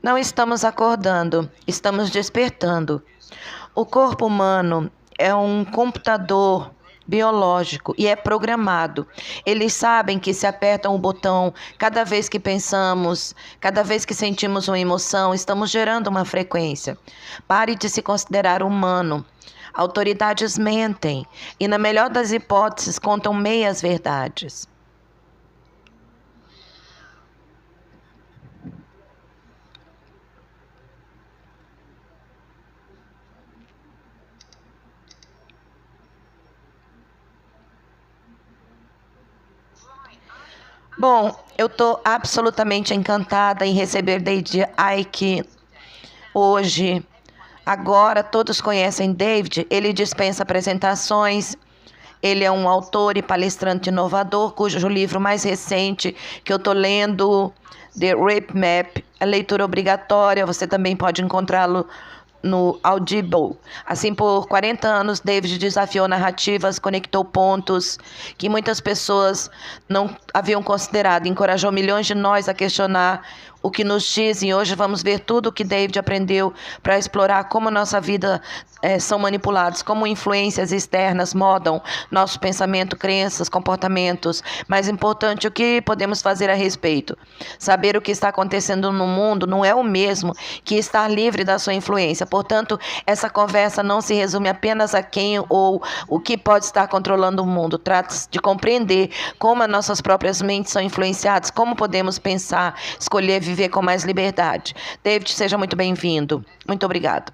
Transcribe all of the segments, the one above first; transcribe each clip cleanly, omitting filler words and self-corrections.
Não estamos acordando, estamos despertando. O corpo humano é um computador biológico e é programado. Eles sabem que se apertam o botão cada vez que pensamos, cada vez que sentimos uma emoção, estamos gerando uma frequência. Pare de se considerar humano. Autoridades mentem e, na melhor das hipóteses, contam meias verdades. Bom, eu estou absolutamente encantada em receber David Icke hoje. Agora todos conhecem David, ele dispensa apresentações. Ele é um autor e palestrante inovador, cujo livro mais recente que eu estou lendo, The Rape Map, é leitura obrigatória. Você também pode encontrá-lo no Audible. Assim, por 40 anos, David desafiou narrativas, conectou pontos que muitas pessoas não haviam considerado, encorajou milhões de nós a questionar o que nos dizem. Hoje vamos ver tudo o que David aprendeu para explorar como nossa vida são manipulados, como influências externas modam nosso pensamento, crenças, comportamentos. Mais importante, o que podemos fazer a respeito. Saber o que está acontecendo no mundo não é o mesmo que estar livre da sua influência. Portanto, essa conversa não se resume apenas a quem ou o que pode estar controlando o mundo. Trata-se de compreender como as nossas próprias mentes são influenciadas, como podemos pensar, escolher viver com mais liberdade. David, seja muito bem-vindo. Muito obrigado.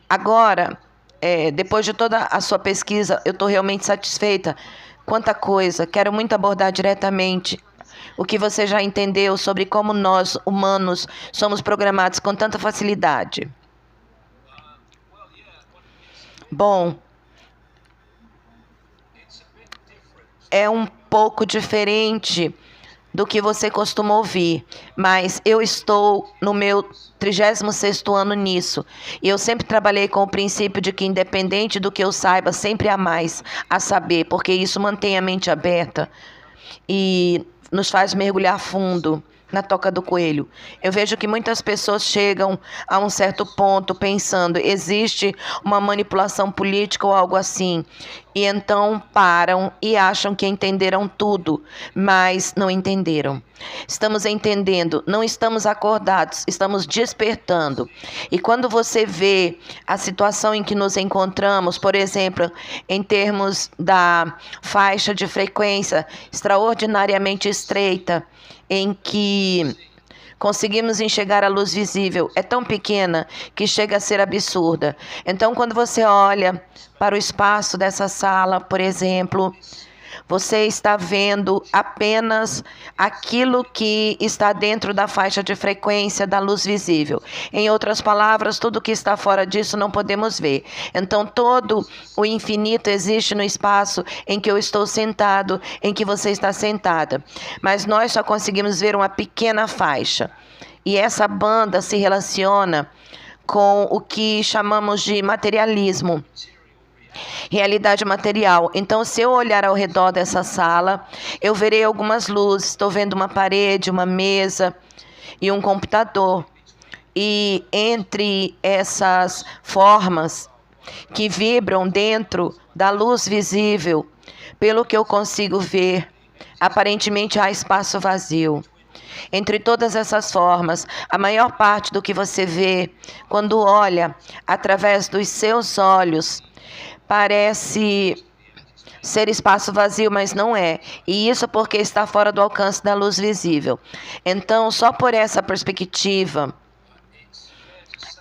Agora, depois de toda a sua pesquisa, eu estou realmente satisfeita. Quanta coisa. Quero muito abordar diretamente o que você já entendeu sobre como nós, humanos, somos programados com tanta facilidade. Bom, é um pouco diferente do que você costuma ouvir, mas eu estou no meu 36º ano nisso, e eu sempre trabalhei com o princípio de que, independente do que eu saiba, sempre há mais a saber, porque isso mantém a mente aberta e nos faz mergulhar fundo na toca do coelho. Eu vejo que muitas pessoas chegam a um certo ponto pensando, existe uma manipulação política ou algo assim, e então param e acham que entenderam tudo, mas não entenderam. Estamos entendendo, não estamos acordados, estamos despertando. E quando você vê a situação em que nos encontramos, por exemplo, em termos da faixa de frequência extraordinariamente estreita, em que conseguimos enxergar a luz visível, é tão pequena que chega a ser absurda. Então, quando você olha para o espaço dessa sala, por exemplo, você está vendo apenas aquilo que está dentro da faixa de frequência da luz visível. Em outras palavras, tudo que está fora disso não podemos ver. Então, todo o infinito existe no espaço em que eu estou sentado, em que você está sentada. Mas nós só conseguimos ver uma pequena faixa. E essa banda se relaciona com o que chamamos de materialismo. Realidade material. Então, se eu olhar ao redor dessa sala, eu verei algumas luzes. Estou vendo uma parede, uma mesa e um computador. E entre essas formas que vibram dentro da luz visível, pelo que eu consigo ver, aparentemente há espaço vazio. Entre todas essas formas, a maior parte do que você vê quando olha através dos seus olhos parece ser espaço vazio, mas não é. E isso porque está fora do alcance da luz visível. Então, só por essa perspectiva,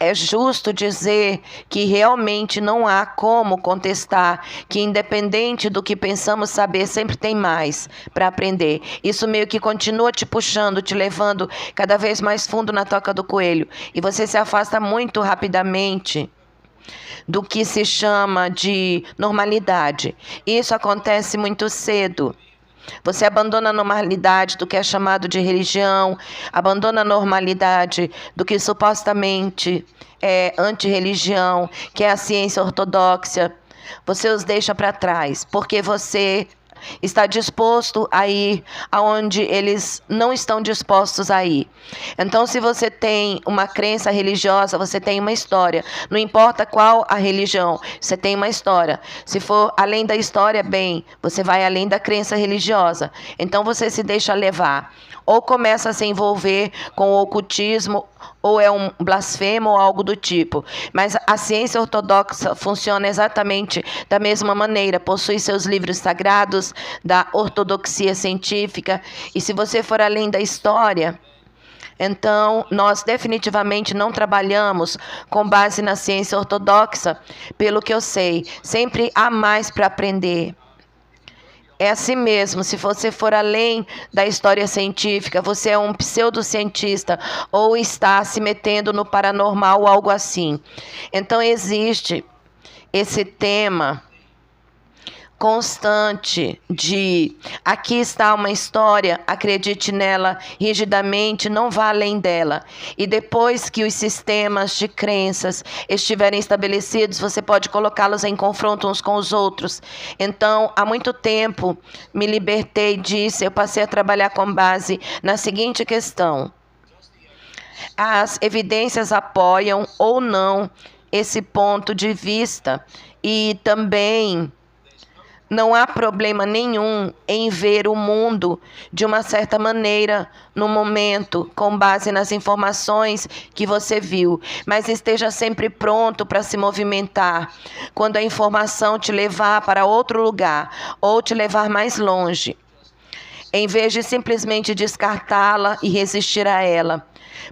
é justo dizer que realmente não há como contestar que, independente do que pensamos saber, sempre tem mais para aprender. Isso meio que continua te puxando, te levando cada vez mais fundo na toca do coelho. E você se afasta muito rapidamente do que se chama de normalidade. Isso acontece muito cedo. Você abandona a normalidade do que é chamado de religião, abandona a normalidade do que supostamente é antirreligião, que é a ciência ortodoxa. Você os deixa para trás, porque você está disposto a ir aonde eles não estão dispostos a ir. Então, se você tem uma crença religiosa, você tem uma história. Não importa qual a religião, você tem uma história. Se for além da história, bem, você vai além da crença religiosa. Então, você se deixa levar. Ou começa a se envolver com o ocultismo, ou é um blasfemo ou algo do tipo. Mas a ciência ortodoxa funciona exatamente da mesma maneira. Possui seus livros sagrados da ortodoxia científica. E se você for além da história, então nós definitivamente não trabalhamos com base na ciência ortodoxa. Pelo que eu sei, sempre há mais para aprender. É assim mesmo, se você for além da história científica, você é um pseudocientista ou está se metendo no paranormal ou algo assim. Então existe esse tema constante de aqui está uma história, acredite nela rigidamente, não vá além dela. E depois que os sistemas de crenças estiverem estabelecidos, você pode colocá-los em confronto uns com os outros. Então, há muito tempo me libertei disso, eu passei a trabalhar com base na seguinte questão: as evidências apoiam ou não esse ponto de vista, e também não há problema nenhum em ver o mundo de uma certa maneira no momento, com base nas informações que você viu. Mas esteja sempre pronto para se movimentar quando a informação te levar para outro lugar ou te levar mais longe, em vez de simplesmente descartá-la e resistir a ela,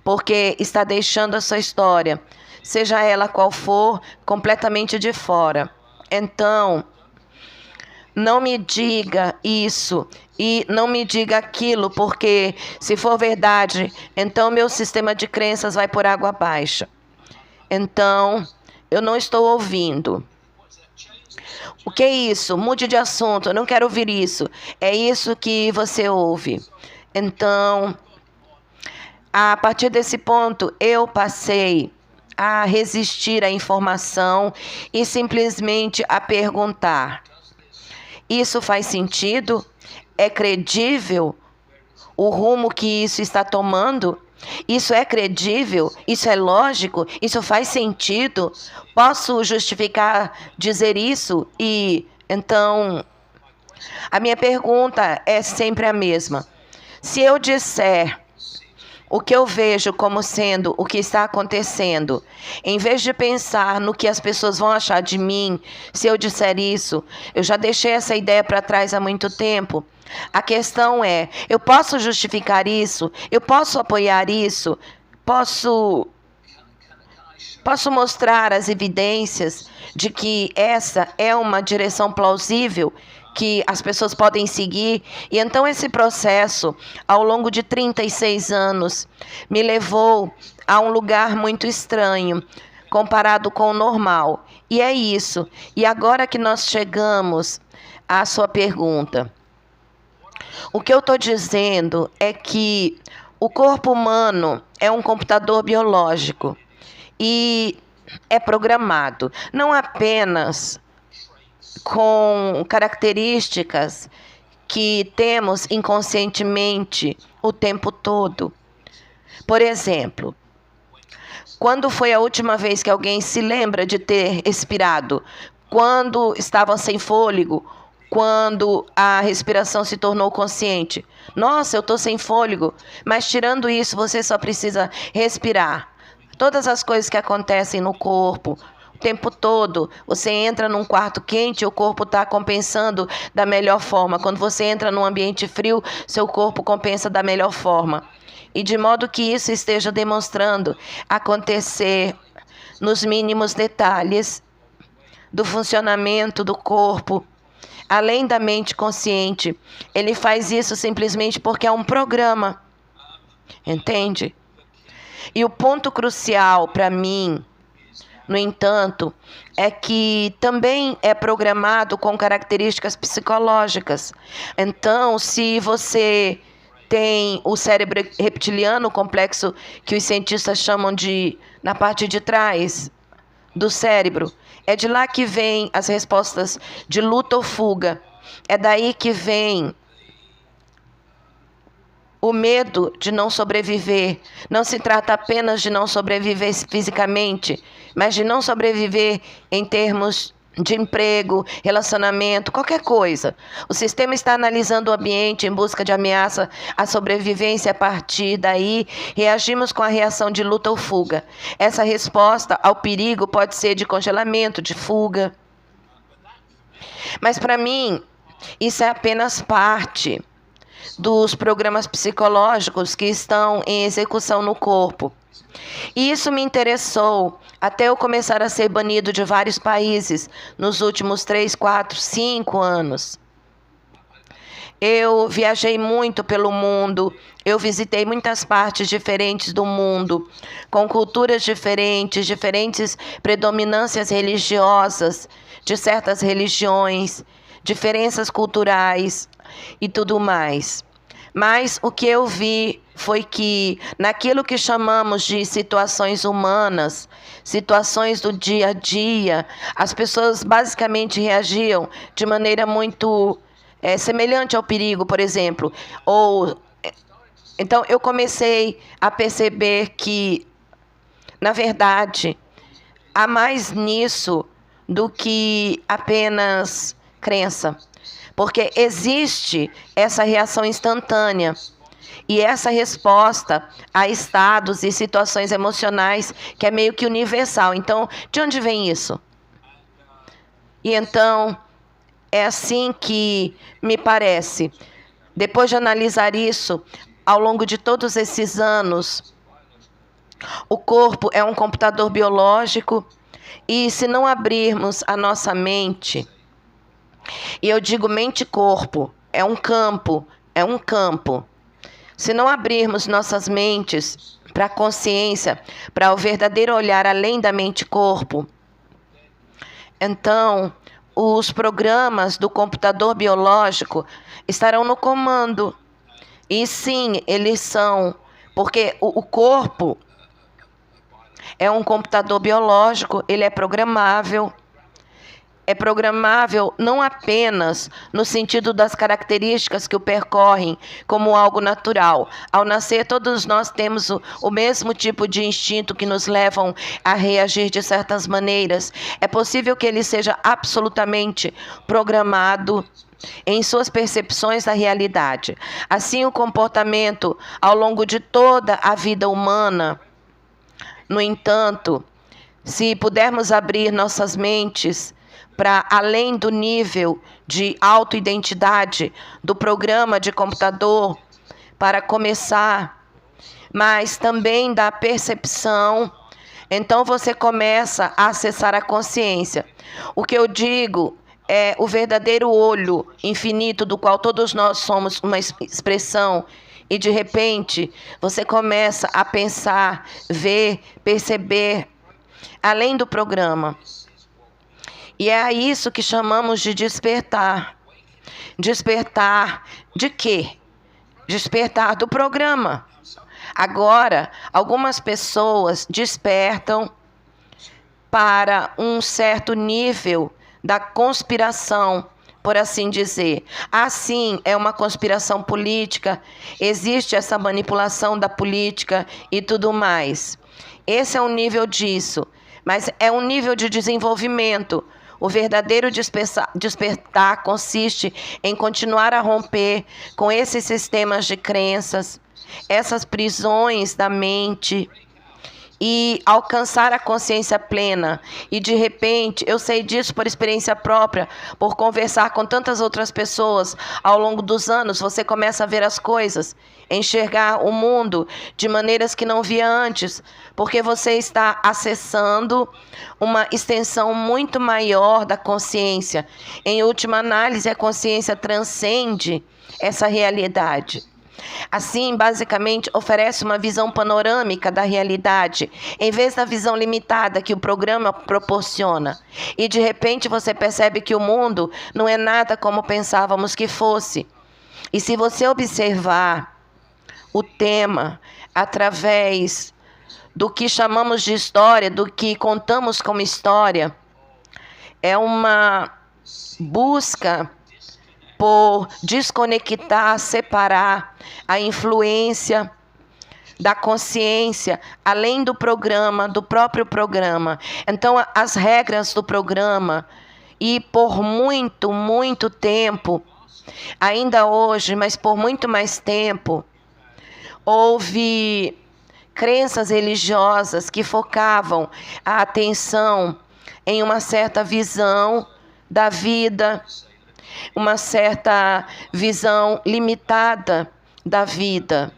porque está deixando a sua história, seja ela qual for, completamente de fora. Então, não me diga isso e não me diga aquilo, porque se for verdade, então meu sistema de crenças vai por água abaixo. Então, eu não estou ouvindo. O que é isso? Mude de assunto, eu não quero ouvir isso. É isso que você ouve. Então, a partir desse ponto, eu passei a resistir à informação e simplesmente a perguntar: isso faz sentido? É credível o rumo que isso está tomando? Isso é credível? Isso é lógico? Isso faz sentido? Posso justificar dizer isso? E então, a minha pergunta é sempre a mesma. Se eu disser o que eu vejo como sendo o que está acontecendo, em vez de pensar no que as pessoas vão achar de mim, se eu disser isso, eu já deixei essa ideia para trás há muito tempo. A questão é, eu posso justificar isso? Eu posso apoiar isso? Posso mostrar as evidências de que essa é uma direção plausível que as pessoas podem seguir? E então esse processo, ao longo de 36 anos, me levou a um lugar muito estranho, comparado com o normal. E é isso. E agora que nós chegamos à sua pergunta, o que eu estou dizendo é que o corpo humano é um computador biológico e é programado, não apenas com características que temos inconscientemente o tempo todo. Por exemplo, quando foi a última vez que alguém se lembra de ter expirado? Quando estava sem fôlego? Quando a respiração se tornou consciente? Nossa, eu estou sem fôlego. Mas tirando isso, você só precisa respirar. Todas as coisas que acontecem no corpo, o tempo todo, você entra num quarto quente, o corpo está compensando da melhor forma. Quando você entra num ambiente frio, seu corpo compensa da melhor forma. E de modo que isso esteja demonstrando acontecer nos mínimos detalhes do funcionamento do corpo, além da mente consciente. Ele faz isso simplesmente porque é um programa. Entende? E o ponto crucial para mim, no entanto, é que também é programado com características psicológicas. Então, se você tem o cérebro reptiliano, o complexo que os cientistas chamam de na parte de trás do cérebro, é de lá que vêm as respostas de luta ou fuga. É daí que vem o medo de não sobreviver. Não se trata apenas de não sobreviver fisicamente, mas de não sobreviver em termos de emprego, relacionamento, qualquer coisa. O sistema está analisando o ambiente em busca de ameaça à sobrevivência. A partir daí, reagimos com a reação de luta ou fuga. Essa resposta ao perigo pode ser de congelamento, de fuga. Mas para mim, isso é apenas parte dos programas psicológicos que estão em execução no corpo. E isso me interessou até eu começar a ser banido de vários países nos últimos 3, 4, 5 anos. Eu viajei muito pelo mundo, eu visitei muitas partes diferentes do mundo, com culturas diferentes, diferentes predominâncias religiosas, de certas religiões, diferenças culturais e tudo mais. Mas o que eu vi foi que naquilo que chamamos de situações humanas, situações do dia a dia, as pessoas basicamente reagiam de maneira muito semelhante ao perigo, por exemplo. Então eu comecei a perceber que, na verdade, há mais nisso do que apenas crença. Porque existe essa reação instantânea e essa resposta a estados e situações emocionais que é meio que universal. Então, de onde vem isso? E então, é assim que me parece, depois de analisar isso, ao longo de todos esses anos, o corpo é um computador biológico e se não abrirmos a nossa mente, e eu digo mente e corpo, é um campo. Se não abrirmos nossas mentes para a consciência, para o verdadeiro olhar além da mente e corpo, então os programas do computador biológico estarão no comando. E sim, eles são, porque o corpo é um computador biológico, ele é programável. É programável não apenas no sentido das características que o percorrem como algo natural. Ao nascer, todos nós temos o mesmo tipo de instinto que nos levam a reagir de certas maneiras. É possível que ele seja absolutamente programado em suas percepções da realidade. Assim, o comportamento ao longo de toda a vida humana, no entanto, se pudermos abrir nossas mentes para além do nível de autoidentidade do programa de computador, para começar, mas também da percepção, então você começa a acessar a consciência. O que eu digo é o verdadeiro olho infinito do qual todos nós somos uma expressão. E de repente, você começa a pensar, ver, perceber, além do programa. E é isso que chamamos de despertar. Despertar de quê? Despertar do programa. Agora, algumas pessoas despertam para um certo nível da conspiração, por assim dizer. Assim, é uma conspiração política, existe essa manipulação da política e tudo mais. Esse é um nível disso, mas é um nível de desenvolvimento. O verdadeiro despertar consiste em continuar a romper com esses sistemas de crenças, essas prisões da mente, e alcançar a consciência plena. E de repente, eu sei disso por experiência própria, por conversar com tantas outras pessoas ao longo dos anos, você começa a ver as coisas, enxergar o mundo de maneiras que não via antes, porque você está acessando uma extensão muito maior da consciência. Em última análise, a consciência transcende essa realidade. Assim, basicamente, oferece uma visão panorâmica da realidade, em vez da visão limitada que o programa proporciona. E, de repente, você percebe que o mundo não é nada como pensávamos que fosse. E se você observar o tema através do que chamamos de história, do que contamos como história, é uma busca por desconectar, separar a influência da consciência, além do programa, do próprio programa. Então, as regras do programa, e por muito, muito tempo, ainda hoje, mas por muito mais tempo, houve crenças religiosas que focavam a atenção em uma certa visão da vida, uma certa visão limitada da vida.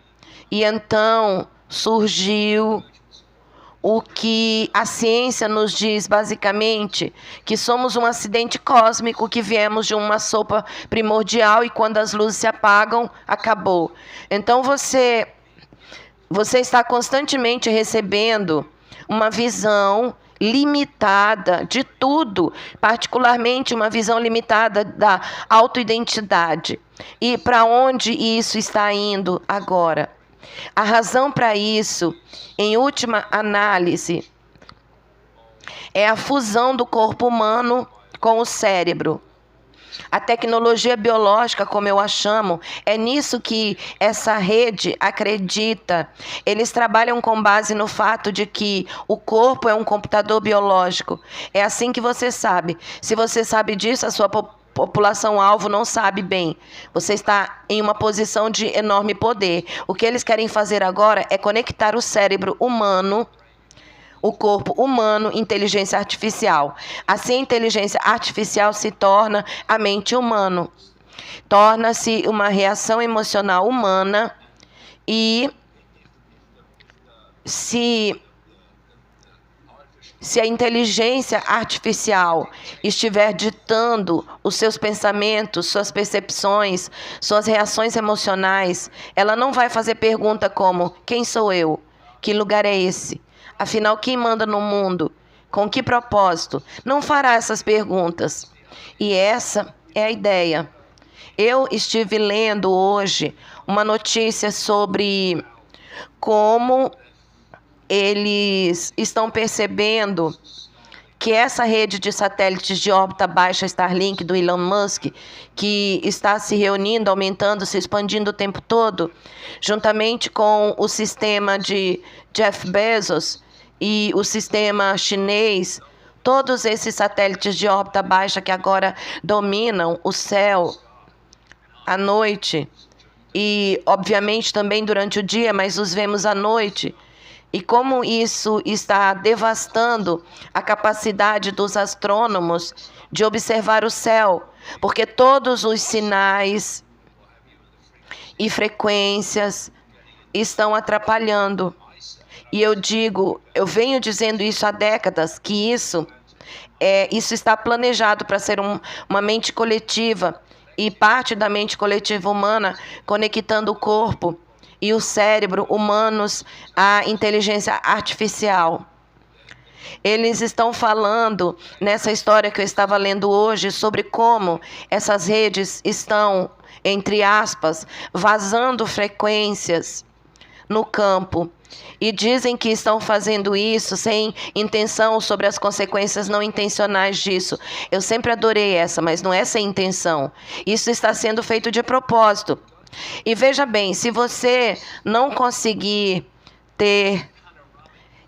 E então surgiu o que a ciência nos diz basicamente, que somos um acidente cósmico, que viemos de uma sopa primordial e quando as luzes se apagam, acabou. Então você está constantemente recebendo uma visão limitada de tudo, particularmente uma visão limitada da autoidentidade. E para onde isso está indo agora? A razão para isso, em última análise, é a fusão do corpo humano com o cérebro. A tecnologia biológica, como eu a chamo, é nisso que essa rede acredita. Eles trabalham com base no fato de que o corpo é um computador biológico. É assim que você sabe. Se você sabe disso, a sua população-alvo não sabe bem. Você está em uma posição de enorme poder. O que eles querem fazer agora é conectar o cérebro humano, o corpo humano, inteligência artificial. Assim, a inteligência artificial se torna a mente humana. Torna-se uma reação emocional humana e se a inteligência artificial estiver ditando os seus pensamentos, suas percepções, suas reações emocionais, ela não vai fazer pergunta como: quem sou eu? Que lugar é esse? Afinal, quem manda no mundo? Com que propósito? Não fará essas perguntas. E essa é a ideia. Eu estive lendo hoje uma notícia sobre como eles estão percebendo que essa rede de satélites de órbita baixa Starlink do Elon Musk, que está se reunindo, aumentando, se expandindo o tempo todo, juntamente com o sistema de Jeff Bezos e o sistema chinês, todos esses satélites de órbita baixa que agora dominam o céu à noite e, obviamente, também durante o dia, mas os vemos à noite. E como isso está devastando a capacidade dos astrônomos de observar o céu, porque todos os sinais e frequências estão atrapalhando. E eu venho dizendo isso há décadas, que isso está planejado para ser uma mente coletiva e parte da mente coletiva humana conectando o corpo e o cérebro humanos à inteligência artificial. Eles estão falando, nessa história que eu estava lendo hoje, sobre como essas redes estão, entre aspas, vazando frequências no campo. E dizem que estão fazendo isso sem intenção sobre as consequências não intencionais disso. Eu sempre adorei essa, mas não é sem intenção. Isso está sendo feito de propósito. E veja bem, se você não conseguir ter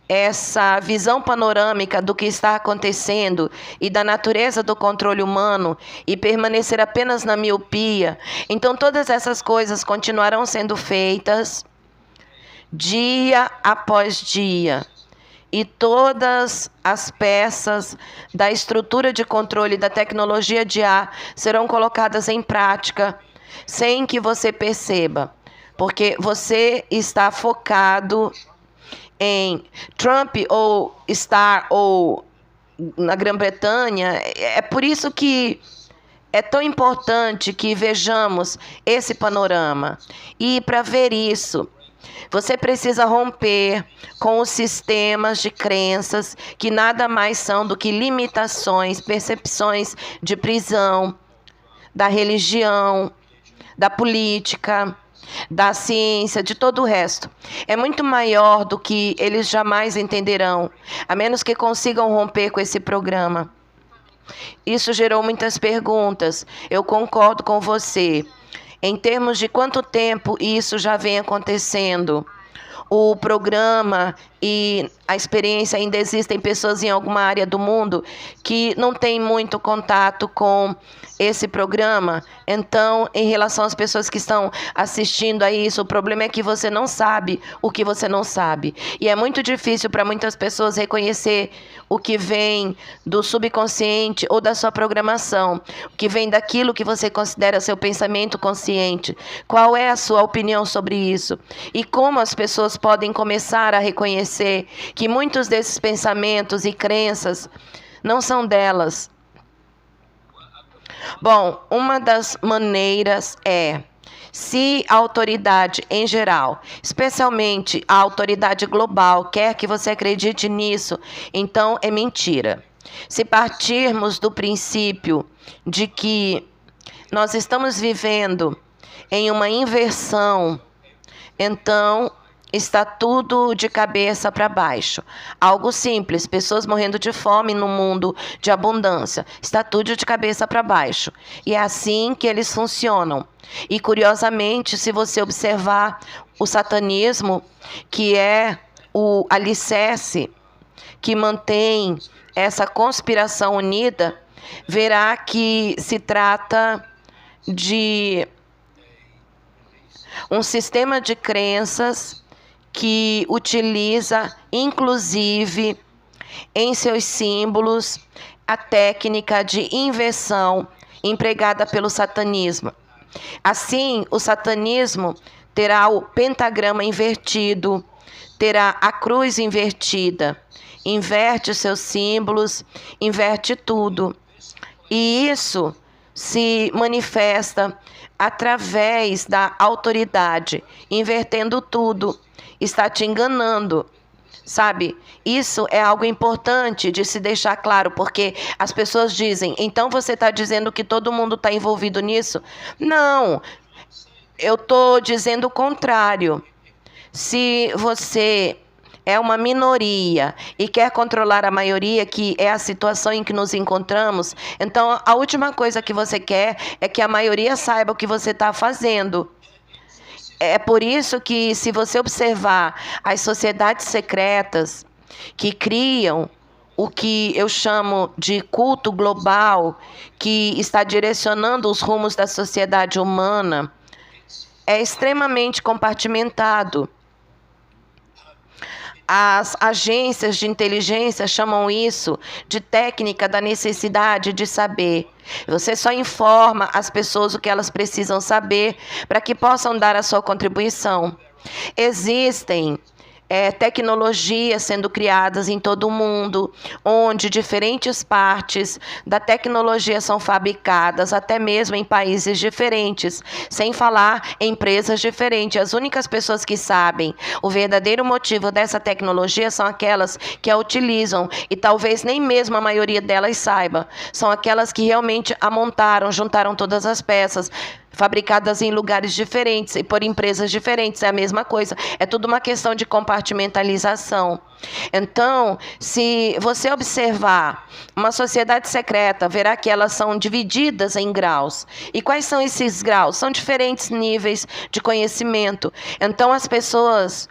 essa visão panorâmica do que está acontecendo e da natureza do controle humano e permanecer apenas na miopia, então todas essas coisas continuarão sendo feitas dia após dia. E todas as peças da estrutura de controle da tecnologia de ar serão colocadas em prática sem que você perceba, porque você está focado em Trump ou estar ou na Grã-Bretanha. É por isso que é tão importante que vejamos esse panorama. E para ver isso, você precisa romper com os sistemas de crenças que nada mais são do que limitações, percepções de prisão, da religião, da política, da ciência, de todo o resto. É muito maior do que eles jamais entenderão, a menos que consigam romper com esse programa. Isso gerou muitas perguntas. Eu concordo com você. Em termos de quanto tempo isso já vem acontecendo, o programa e a experiência, ainda existem pessoas em alguma área do mundo que não têm muito contato com esse programa. Então, em relação às pessoas que estão assistindo a isso, o problema é que você não sabe o que você não sabe. E é muito difícil para muitas pessoas reconhecer o que vem do subconsciente ou da sua programação, o que vem daquilo que você considera seu pensamento consciente. Qual é a sua opinião sobre isso? E como as pessoas podem começar a reconhecer que muitos desses pensamentos e crenças não são delas? Bom, uma das maneiras é, se a autoridade em geral, especialmente a autoridade global, quer que você acredite nisso, então é mentira. Se partirmos do princípio de que nós estamos vivendo em uma inversão, então está tudo de cabeça para baixo. Algo simples, pessoas morrendo de fome no mundo de abundância. Está tudo de cabeça para baixo. E é assim que eles funcionam. E curiosamente, se você observar o satanismo, que é o alicerce que mantém essa conspiração unida, verá que se trata de um sistema de crenças que utiliza, inclusive, em seus símbolos, a técnica de inversão empregada pelo satanismo. Assim, o satanismo terá o pentagrama invertido, terá a cruz invertida, inverte os seus símbolos, inverte tudo. E isso se manifesta através da autoridade, invertendo tudo. Está te enganando, sabe? Isso é algo importante de se deixar claro, porque as pessoas dizem, então você está dizendo que todo mundo está envolvido nisso? Não, eu estou dizendo o contrário. Se você é uma minoria e quer controlar a maioria, que é a situação em que nos encontramos, então a última coisa que você quer é que a maioria saiba o que você está fazendo. É por isso que, se você observar as sociedades secretas que criam o que eu chamo de culto global, que está direcionando os rumos da sociedade humana, é extremamente compartimentado. As agências de inteligência chamam isso de técnica da necessidade de saber. Você só informa as pessoas o que elas precisam saber para que possam dar a sua contribuição. Existem tecnologias sendo criadas em todo o mundo, onde diferentes partes da tecnologia são fabricadas, até mesmo em países diferentes, sem falar em empresas diferentes. As únicas pessoas que sabem o verdadeiro motivo dessa tecnologia são aquelas que a utilizam, e talvez nem mesmo a maioria delas saiba. São aquelas que realmente a montaram, juntaram todas as peças, fabricadas em lugares diferentes e por empresas diferentes. É a mesma coisa. É tudo uma questão de compartimentalização. Então, se você observar uma sociedade secreta, verá que elas são divididas em graus. E quais são esses graus? São diferentes níveis de conhecimento. Então, as pessoas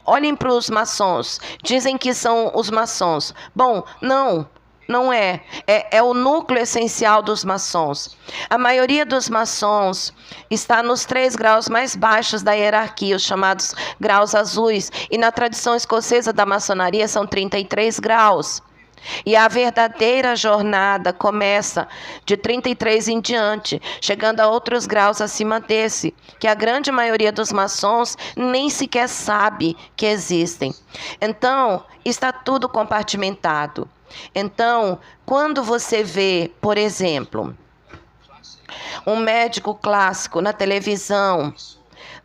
olhem para os maçons, dizem que são os maçons. Bom, não é. É o núcleo essencial dos maçons. A maioria dos maçons está nos 3 graus mais baixos da hierarquia, os chamados graus azuis. E na tradição escocesa da maçonaria são 33 graus. E a verdadeira jornada começa de 33 em diante, chegando a outros graus acima desse, que a grande maioria dos maçons nem sequer sabe que existem. Então, está tudo compartimentado. Então, quando você vê, por exemplo, um médico clássico na televisão,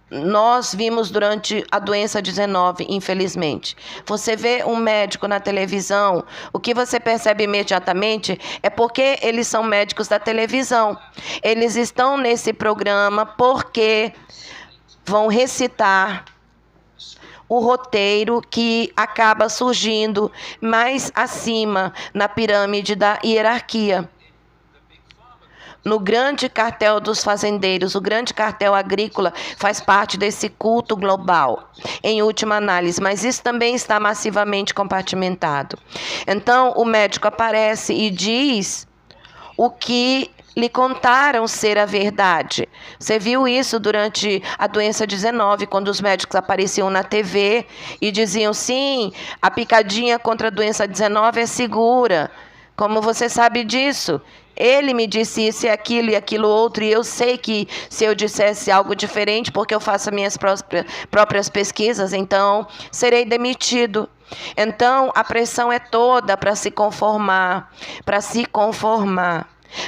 nós vimos durante a doença 19, infelizmente. Você vê um médico na televisão, o que você percebe imediatamente é porque eles são médicos da televisão. Eles estão nesse programa porque vão recitar o roteiro que acaba surgindo mais acima na pirâmide da hierarquia. No grande cartel dos fazendeiros, o grande cartel agrícola faz parte desse culto global, em última análise, mas isso também está massivamente compartimentado. Então, o médico aparece e diz o que lhe contaram ser a verdade. Você viu isso durante a doença 19, quando os médicos apareciam na TV e diziam, sim, a picadinha contra a doença 19 é segura. Como você sabe disso? Ele me disse isso e aquilo outro, e eu sei que se eu dissesse algo diferente, porque eu faço minhas próprias pesquisas, então serei demitido. Então, a pressão é toda para se conformar,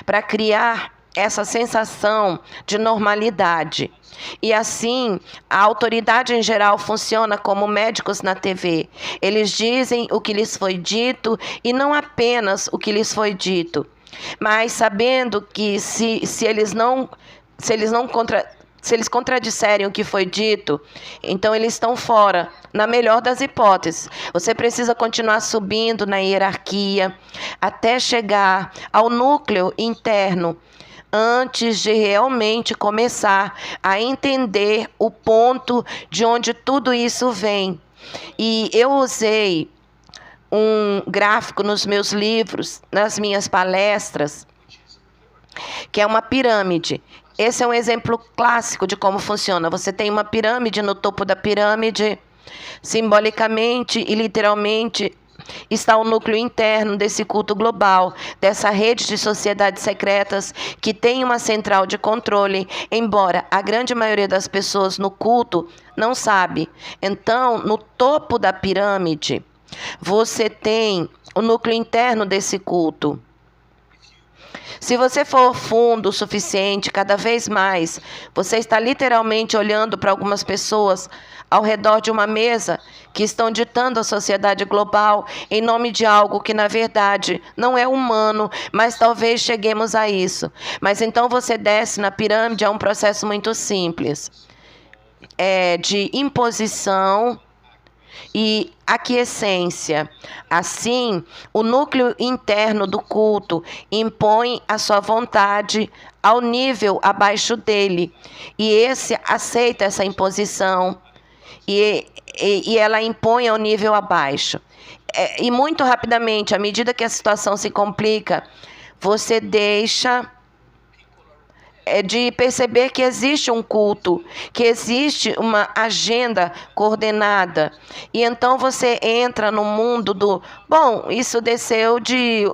para criar essa sensação de normalidade. E assim, a autoridade em geral funciona como médicos na TV. Eles dizem o que lhes foi dito e não apenas o que lhes foi dito, mas sabendo que se eles contradisserem o que foi dito, então eles estão fora, na melhor das hipóteses. Você precisa continuar subindo na hierarquia até chegar ao núcleo interno, antes de realmente começar a entender o ponto de onde tudo isso vem. E eu usei um gráfico nos meus livros, nas minhas palestras, que é uma pirâmide. Esse é um exemplo clássico de como funciona. Você tem uma pirâmide, no topo da pirâmide, simbolicamente e literalmente, está o núcleo interno desse culto global, dessa rede de sociedades secretas que tem uma central de controle, embora a grande maioria das pessoas no culto não sabe. Então, no topo da pirâmide, você tem o núcleo interno desse culto. Se você for fundo o suficiente, cada vez mais, você está literalmente olhando para algumas pessoas ao redor de uma mesa que estão ditando a sociedade global em nome de algo que, na verdade, não é humano, mas talvez cheguemos a isso. Mas então você desce na pirâmide, é um processo muito simples. É de imposição e aquiescência. Assim, o núcleo interno do culto impõe a sua vontade ao nível abaixo dele, e esse aceita essa imposição e ela impõe ao nível abaixo. E muito rapidamente, à medida que a situação se complica, você deixa de perceber que existe um culto, que existe uma agenda coordenada. E então você entra no mundo do, bom, isso desceu de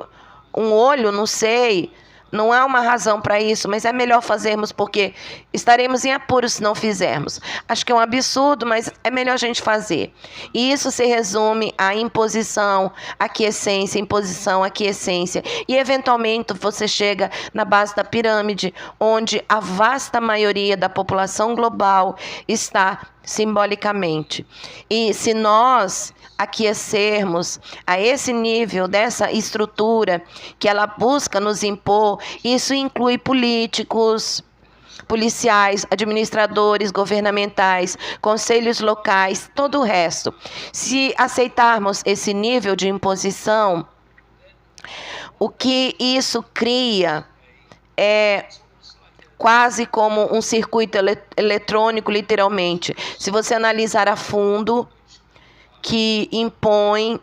um olho, não sei, não há uma razão para isso, mas é melhor fazermos porque estaremos em apuros se não fizermos. Acho que é um absurdo, mas é melhor a gente fazer. E isso se resume à imposição, aquiescência, imposição, aquiescência. E, eventualmente, você chega na base da pirâmide, onde a vasta maioria da população global está simbolicamente. E se nós aquecermos a esse nível dessa estrutura que ela busca nos impor, isso inclui políticos, policiais, administradores governamentais, conselhos locais, todo o resto. Se aceitarmos esse nível de imposição, o que isso cria é quase como um circuito eletrônico, literalmente. Se você analisar a fundo, que impõe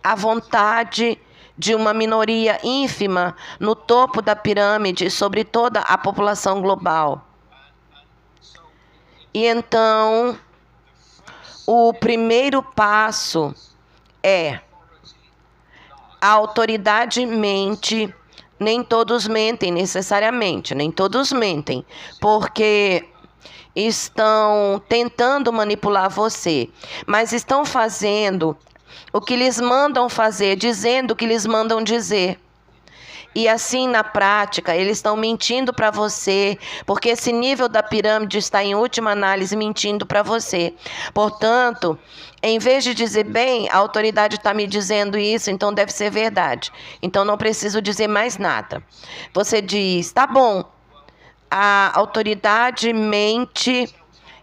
a vontade de uma minoria ínfima no topo da pirâmide sobre toda a população global. E então, o primeiro passo é: a autoridade mente. Nem todos mentem necessariamente, nem todos mentem, porque estão tentando manipular você, mas estão fazendo o que lhes mandam fazer, dizendo o que lhes mandam dizer. E assim, na prática, eles estão mentindo para você, porque esse nível da pirâmide está, em última análise, mentindo para você. Portanto, em vez de dizer, bem, a autoridade está me dizendo isso, então deve ser verdade. Então não preciso dizer mais nada. Você diz, tá bom, a autoridade mente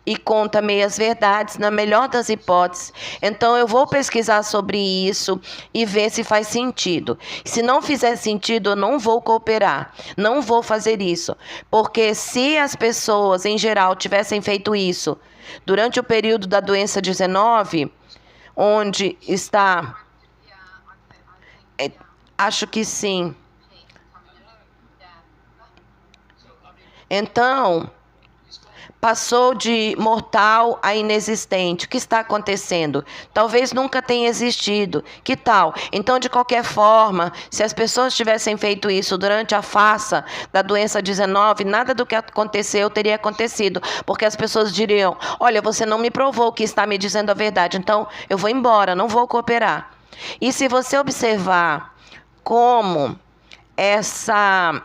e conta meias verdades, na melhor das hipóteses. Então eu vou pesquisar sobre isso e ver se faz sentido. Se não fizer sentido, eu não vou cooperar, não vou fazer isso, porque se as pessoas em geral tivessem feito isso durante o período da doença 19, onde está, acho que sim. Então, passou de mortal a inexistente. O que está acontecendo? Talvez nunca tenha existido. Que tal? Então, de qualquer forma, se as pessoas tivessem feito isso durante a farsa da doença 19, nada do que aconteceu teria acontecido. Porque as pessoas diriam: olha, você não me provou que está me dizendo a verdade, então eu vou embora, não vou cooperar. E se você observar como essa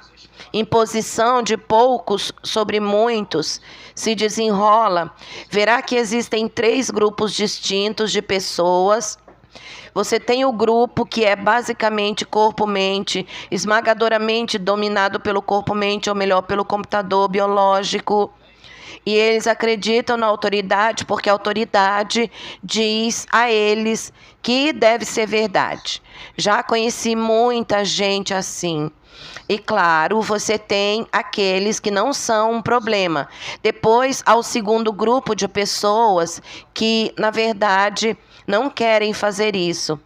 imposição de poucos sobre muitos se desenrola, verá que existem 3 grupos distintos de pessoas. Você tem o grupo que é basicamente corpo-mente, esmagadoramente dominado pelo corpo-mente, ou melhor, pelo computador biológico. E eles acreditam na autoridade porque a autoridade diz a eles que deve ser verdade. Já conheci muita gente assim. E claro, você tem aqueles que não são um problema. Depois, há o segundo grupo de pessoas que, na verdade, não querem fazer isso,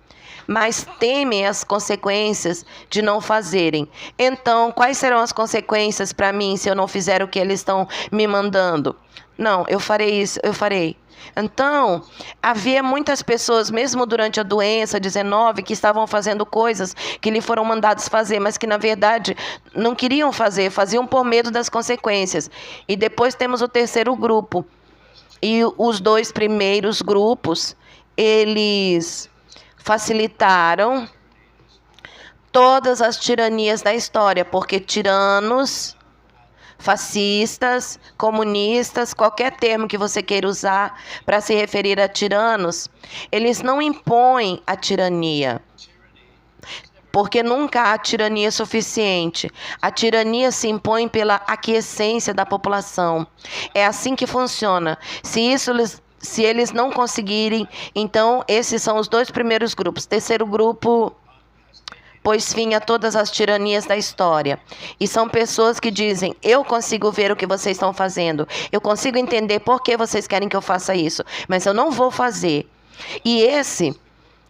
mas temem as consequências de não fazerem. Então, quais serão as consequências para mim se eu não fizer o que eles estão me mandando? Não, eu farei isso, eu farei. Então, havia muitas pessoas, mesmo durante a doença 19, que estavam fazendo coisas que lhe foram mandadas fazer, mas que, na verdade, não queriam fazer, faziam por medo das consequências. E depois temos o terceiro grupo. E os 2 primeiros grupos, eles facilitaram todas as tiranias da história, porque tiranos, fascistas, comunistas, qualquer termo que você queira usar para se referir a tiranos, eles não impõem a tirania, porque nunca há tirania suficiente. A tirania se impõe pela aquiescência da população. É assim que funciona. Se eles não conseguirem, então esses são os 2 primeiros grupos. Terceiro grupo pôs fim a todas as tiranias da história. E são pessoas que dizem: eu consigo ver o que vocês estão fazendo, eu consigo entender por que vocês querem que eu faça isso, mas eu não vou fazer. E esse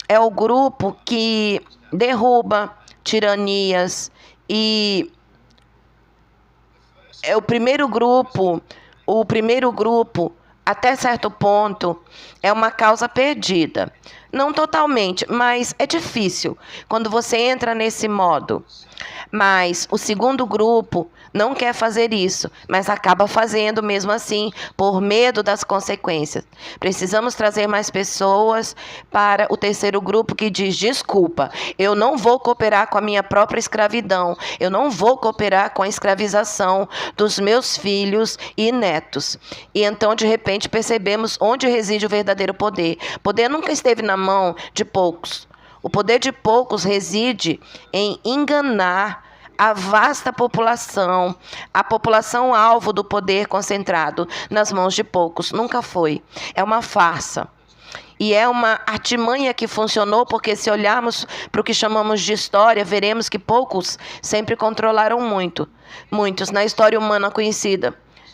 é o grupo que derruba tiranias, e é o primeiro grupo, até certo ponto, é uma causa perdida. Não totalmente, mas é difícil quando você entra nesse modo. Mas o segundo grupo não quer fazer isso, mas acaba fazendo mesmo assim, por medo das consequências. Precisamos trazer mais pessoas para o terceiro grupo que diz: desculpa, eu não vou cooperar com a minha própria escravidão, eu não vou cooperar com a escravização dos meus filhos e netos. E então, de repente, percebemos onde reside o verdadeiro poder. O poder nunca esteve na mão de poucos. O poder de poucos reside em enganar a vasta população, a população alvo do poder concentrado nas mãos de poucos. Nunca foi. É uma farsa. E é uma artimanha que funcionou, porque se olharmos para o que chamamos de história, veremos que poucos sempre controlaram muitos. Na história humana conhecida,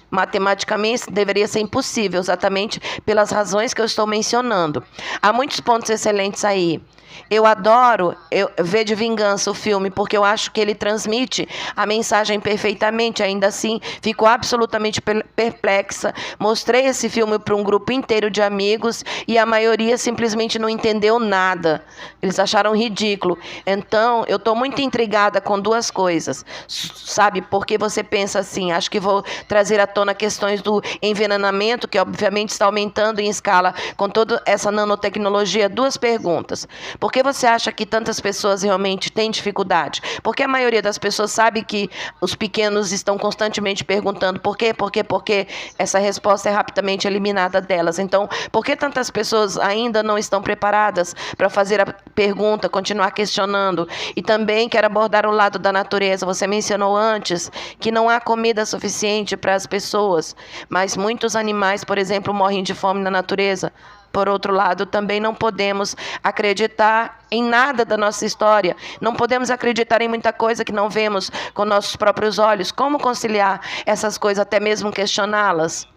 matematicamente deveria ser impossível, exatamente pelas razões que eu estou mencionando. Há muitos pontos excelentes aí. Eu adoro V de Vingança, o filme, porque eu acho que ele transmite a mensagem perfeitamente. Ainda assim, fico absolutamente perplexa. Mostrei esse filme para um grupo inteiro de amigos e a maioria simplesmente não entendeu nada. Eles acharam ridículo. Então, eu estou muito intrigada com 2 coisas. Sabe, porque você pensa assim: acho que vou trazer à tona questões do envenenamento, que obviamente está aumentando em escala com toda essa nanotecnologia. 2 perguntas. Por que você acha que tantas pessoas realmente têm dificuldade? Porque a maioria das pessoas sabe que os pequenos estão constantemente perguntando por quê, por quê, por quê. Essa resposta é rapidamente eliminada delas. Então, por que tantas pessoas ainda não estão preparadas para fazer a pergunta, continuar questionando? E também quero abordar o lado da natureza. Você mencionou antes que não há comida suficiente para as pessoas pessoas, mas muitos animais, por exemplo, morrem de fome na natureza. Por outro lado, também não podemos acreditar em nada da nossa história. Não podemos acreditar em muita coisa que não vemos com nossos próprios olhos. Como conciliar essas coisas, até mesmo questioná-las?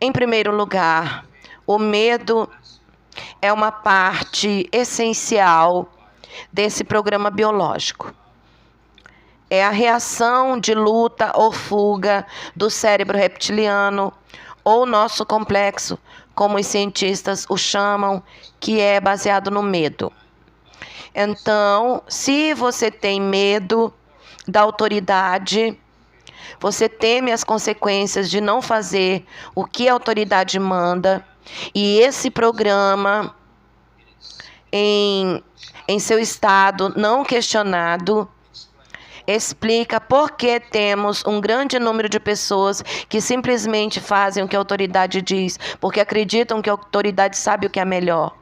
Em primeiro lugar, o medo é uma parte essencial desse programa biológico. É a reação de luta ou fuga do cérebro reptiliano, ou nosso complexo, como os cientistas o chamam, que é baseado no medo. Então, se você tem medo da autoridade, você teme as consequências de não fazer o que a autoridade manda, e esse programa, em seu estado não questionado, explica por que temos um grande número de pessoas que simplesmente fazem o que a autoridade diz, porque acreditam que a autoridade sabe o que é melhor.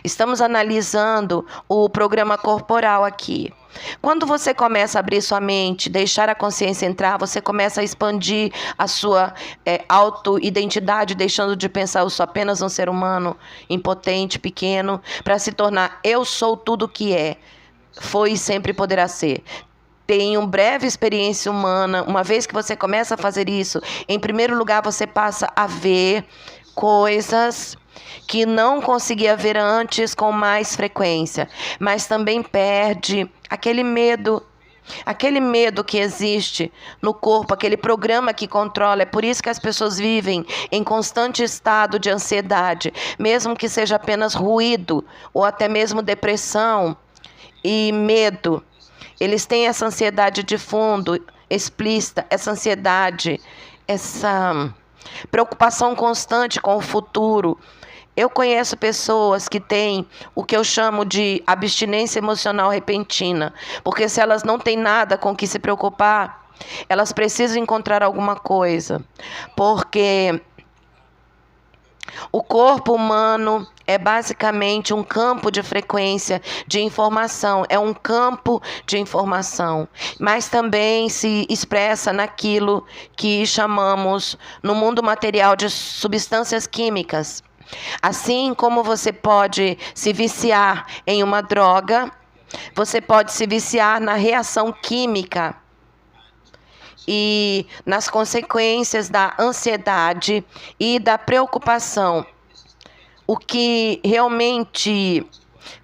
Estamos analisando o programa corporal aqui. Quando você começa a abrir sua mente, deixar a consciência entrar, você começa a expandir a sua auto-identidade, deixando de pensar eu sou apenas um ser humano, impotente, pequeno, para se tornar eu sou tudo o que é, foi e sempre poderá ser. Tem uma breve experiência humana. Uma vez que você começa a fazer isso, em primeiro lugar você passa a ver coisas que não conseguia ver antes com mais frequência, mas também perde aquele medo que existe no corpo, aquele programa que controla. É por isso que as pessoas vivem em constante estado de ansiedade, mesmo que seja apenas ruído ou até mesmo depressão e medo. Eles têm essa ansiedade de fundo, explícita, essa ansiedade, essa preocupação constante com o futuro. Eu conheço pessoas que têm o que eu chamo de abstinência emocional repentina, porque se elas não têm nada com que se preocupar, elas precisam encontrar alguma coisa, porque o corpo humano é basicamente um campo de frequência de informação, é um campo de informação, mas também se expressa naquilo que chamamos no mundo material de substâncias químicas. Assim como você pode se viciar em uma droga, você pode se viciar na reação química e nas consequências da ansiedade e da preocupação. O que realmente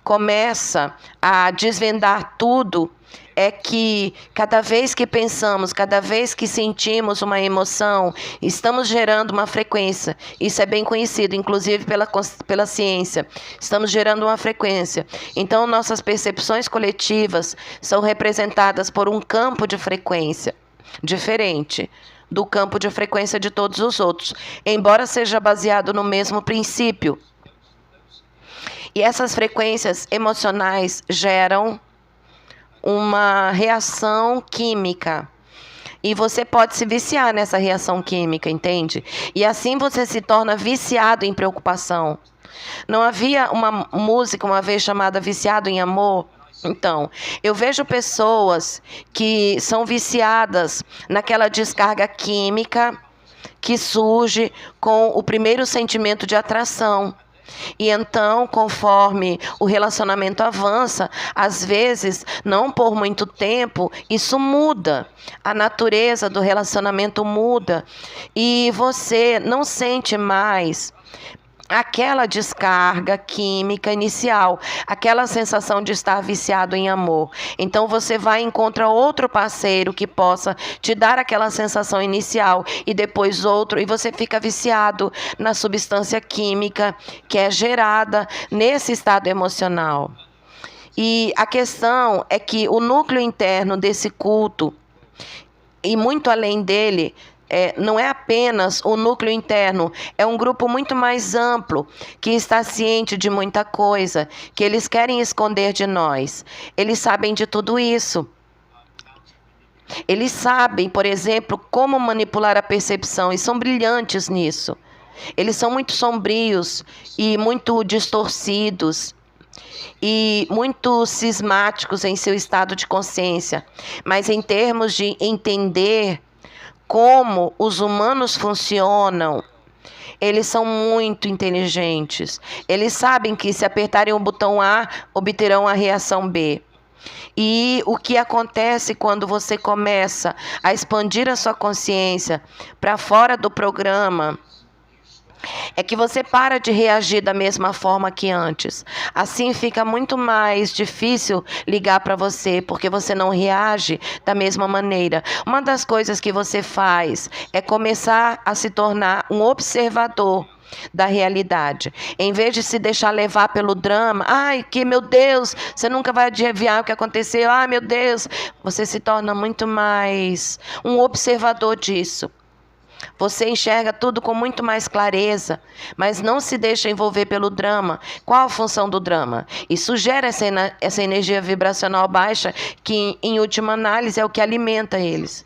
começa a desvendar tudo é que cada vez que pensamos, cada vez que sentimos uma emoção, estamos gerando uma frequência. Isso é bem conhecido, inclusive pela ciência. Estamos gerando uma frequência. Então, nossas percepções coletivas são representadas por um campo de frequência diferente do campo de frequência de todos os outros, embora seja baseado no mesmo princípio. E essas frequências emocionais geram uma reação química. E você pode se viciar nessa reação química, entende? E assim você se torna viciado em preocupação. Não havia uma música uma vez chamada Viciado em Amor? Então, eu vejo pessoas que são viciadas naquela descarga química que surge com o primeiro sentimento de atração. E então, conforme o relacionamento avança, às vezes, não por muito tempo, isso muda. A natureza do relacionamento muda. E você não sente mais aquela descarga química inicial, aquela sensação de estar viciado em amor. Então você vai e encontra outro parceiro que possa te dar aquela sensação inicial e depois outro, e você fica viciado na substância química que é gerada nesse estado emocional. E a questão é que o núcleo interno desse culto, e muito além dele, não é apenas o núcleo interno, é um grupo muito mais amplo, que está ciente de muita coisa, que eles querem esconder de nós. Eles sabem de tudo isso. Eles sabem, por exemplo, como manipular a percepção, e são brilhantes nisso. Eles são muito sombrios e muito distorcidos e muito cismáticos em seu estado de consciência. Mas em termos de entender como os humanos funcionam, eles são muito inteligentes. Eles sabem que se apertarem o botão A, obterão a reação B. E o que acontece quando você começa a expandir a sua consciência para fora do programa é que você para de reagir da mesma forma que antes. Assim fica muito mais difícil ligar para você, porque você não reage da mesma maneira. Uma das coisas que você faz é começar a se tornar um observador da realidade. Em vez de se deixar levar pelo drama, meu Deus, você nunca vai adivinhar o que aconteceu, meu Deus, você se torna muito mais um observador disso. Você enxerga tudo com muito mais clareza, mas não se deixa envolver pelo drama. Qual a função do drama? Isso gera essa energia vibracional baixa que, em última análise, é o que alimenta eles.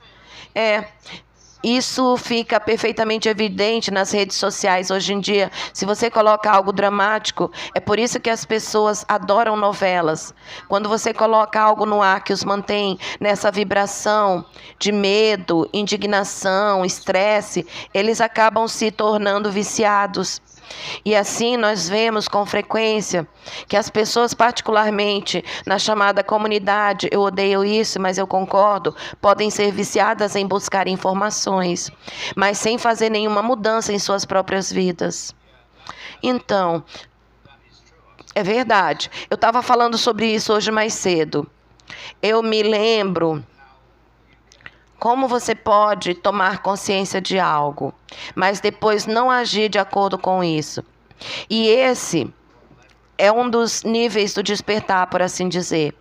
Isso fica perfeitamente evidente nas redes sociais hoje em dia. Se você coloca algo dramático, é por isso que as pessoas adoram novelas. Quando você coloca algo no ar que os mantém nessa vibração de medo, indignação, estresse, eles acabam se tornando viciados. E assim nós vemos com frequência que as pessoas, particularmente na chamada comunidade, eu odeio isso, mas eu concordo, podem ser viciadas em buscar informações, mas sem fazer nenhuma mudança em suas próprias vidas. Então, é verdade. Eu estava falando sobre isso hoje mais cedo. Eu me lembro como você pode tomar consciência de algo, mas depois não agir de acordo com isso. E esse é um dos níveis do despertar, por assim dizer.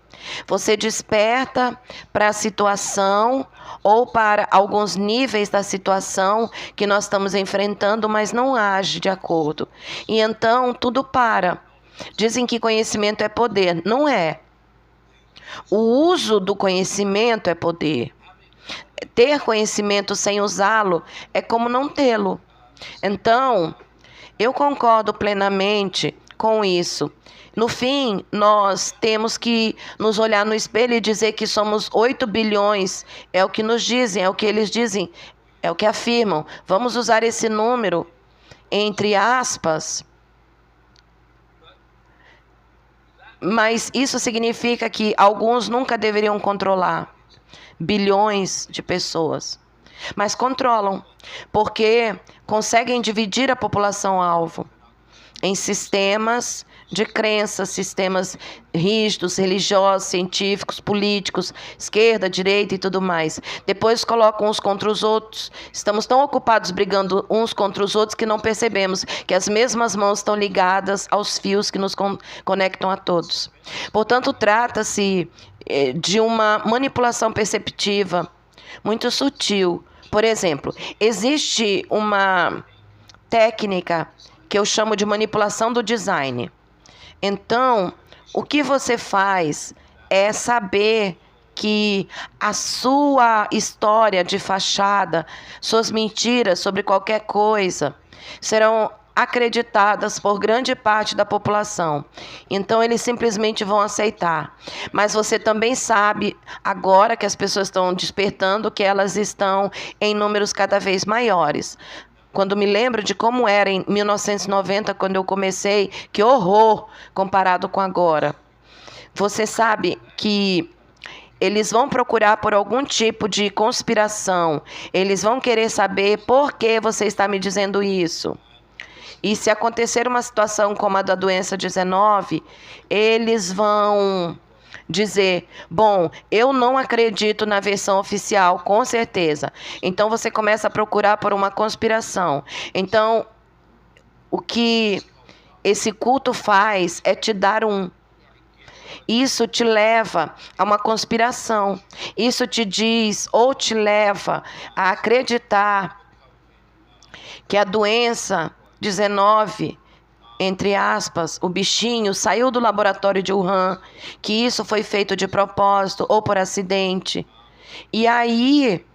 Você desperta para a situação ou para alguns níveis da situação que nós estamos enfrentando, mas não age de acordo. E então tudo para. Dizem que conhecimento é poder. Não é. O uso do conhecimento é poder. Ter conhecimento sem usá-lo é como não tê-lo. Então, eu concordo plenamente com isso. No fim, nós temos que nos olhar no espelho e dizer que somos 8 bilhões. É o que nos dizem, é o que eles dizem, é o que afirmam. Vamos usar esse número, entre aspas. Mas isso significa que alguns nunca deveriam controlar bilhões de pessoas, mas controlam, porque conseguem dividir a população-alvo em sistemas de crenças, sistemas rígidos, religiosos, científicos, políticos, esquerda, direita e tudo mais. Depois colocam uns contra os outros. Estamos tão ocupados brigando uns contra os outros que não percebemos que as mesmas mãos estão ligadas aos fios que nos conectam a todos. Portanto, trata-se de uma manipulação perceptiva muito sutil. Por exemplo, existe uma técnica que eu chamo de manipulação do design. Então, o que você faz é saber que a sua história de fachada, suas mentiras sobre qualquer coisa, serão acreditadas por grande parte da população. Então, eles simplesmente vão aceitar. Mas você também sabe, agora que as pessoas estão despertando, que elas estão em números cada vez maiores. Quando me lembro de como era em 1990, quando eu comecei, que horror comparado com agora. Você sabe que eles vão procurar por algum tipo de conspiração. Eles vão querer saber por que você está me dizendo isso. E se acontecer uma situação como a da doença 19, eles vão dizer, bom, eu não acredito na versão oficial, com certeza. Então você começa a procurar por uma conspiração. Então, o que esse culto faz é te dar Isso te leva a uma conspiração. Isso te diz ou te leva a acreditar que a doença 19, entre aspas, o bichinho saiu do laboratório de Wuhan, que isso foi feito de propósito ou por acidente. E aí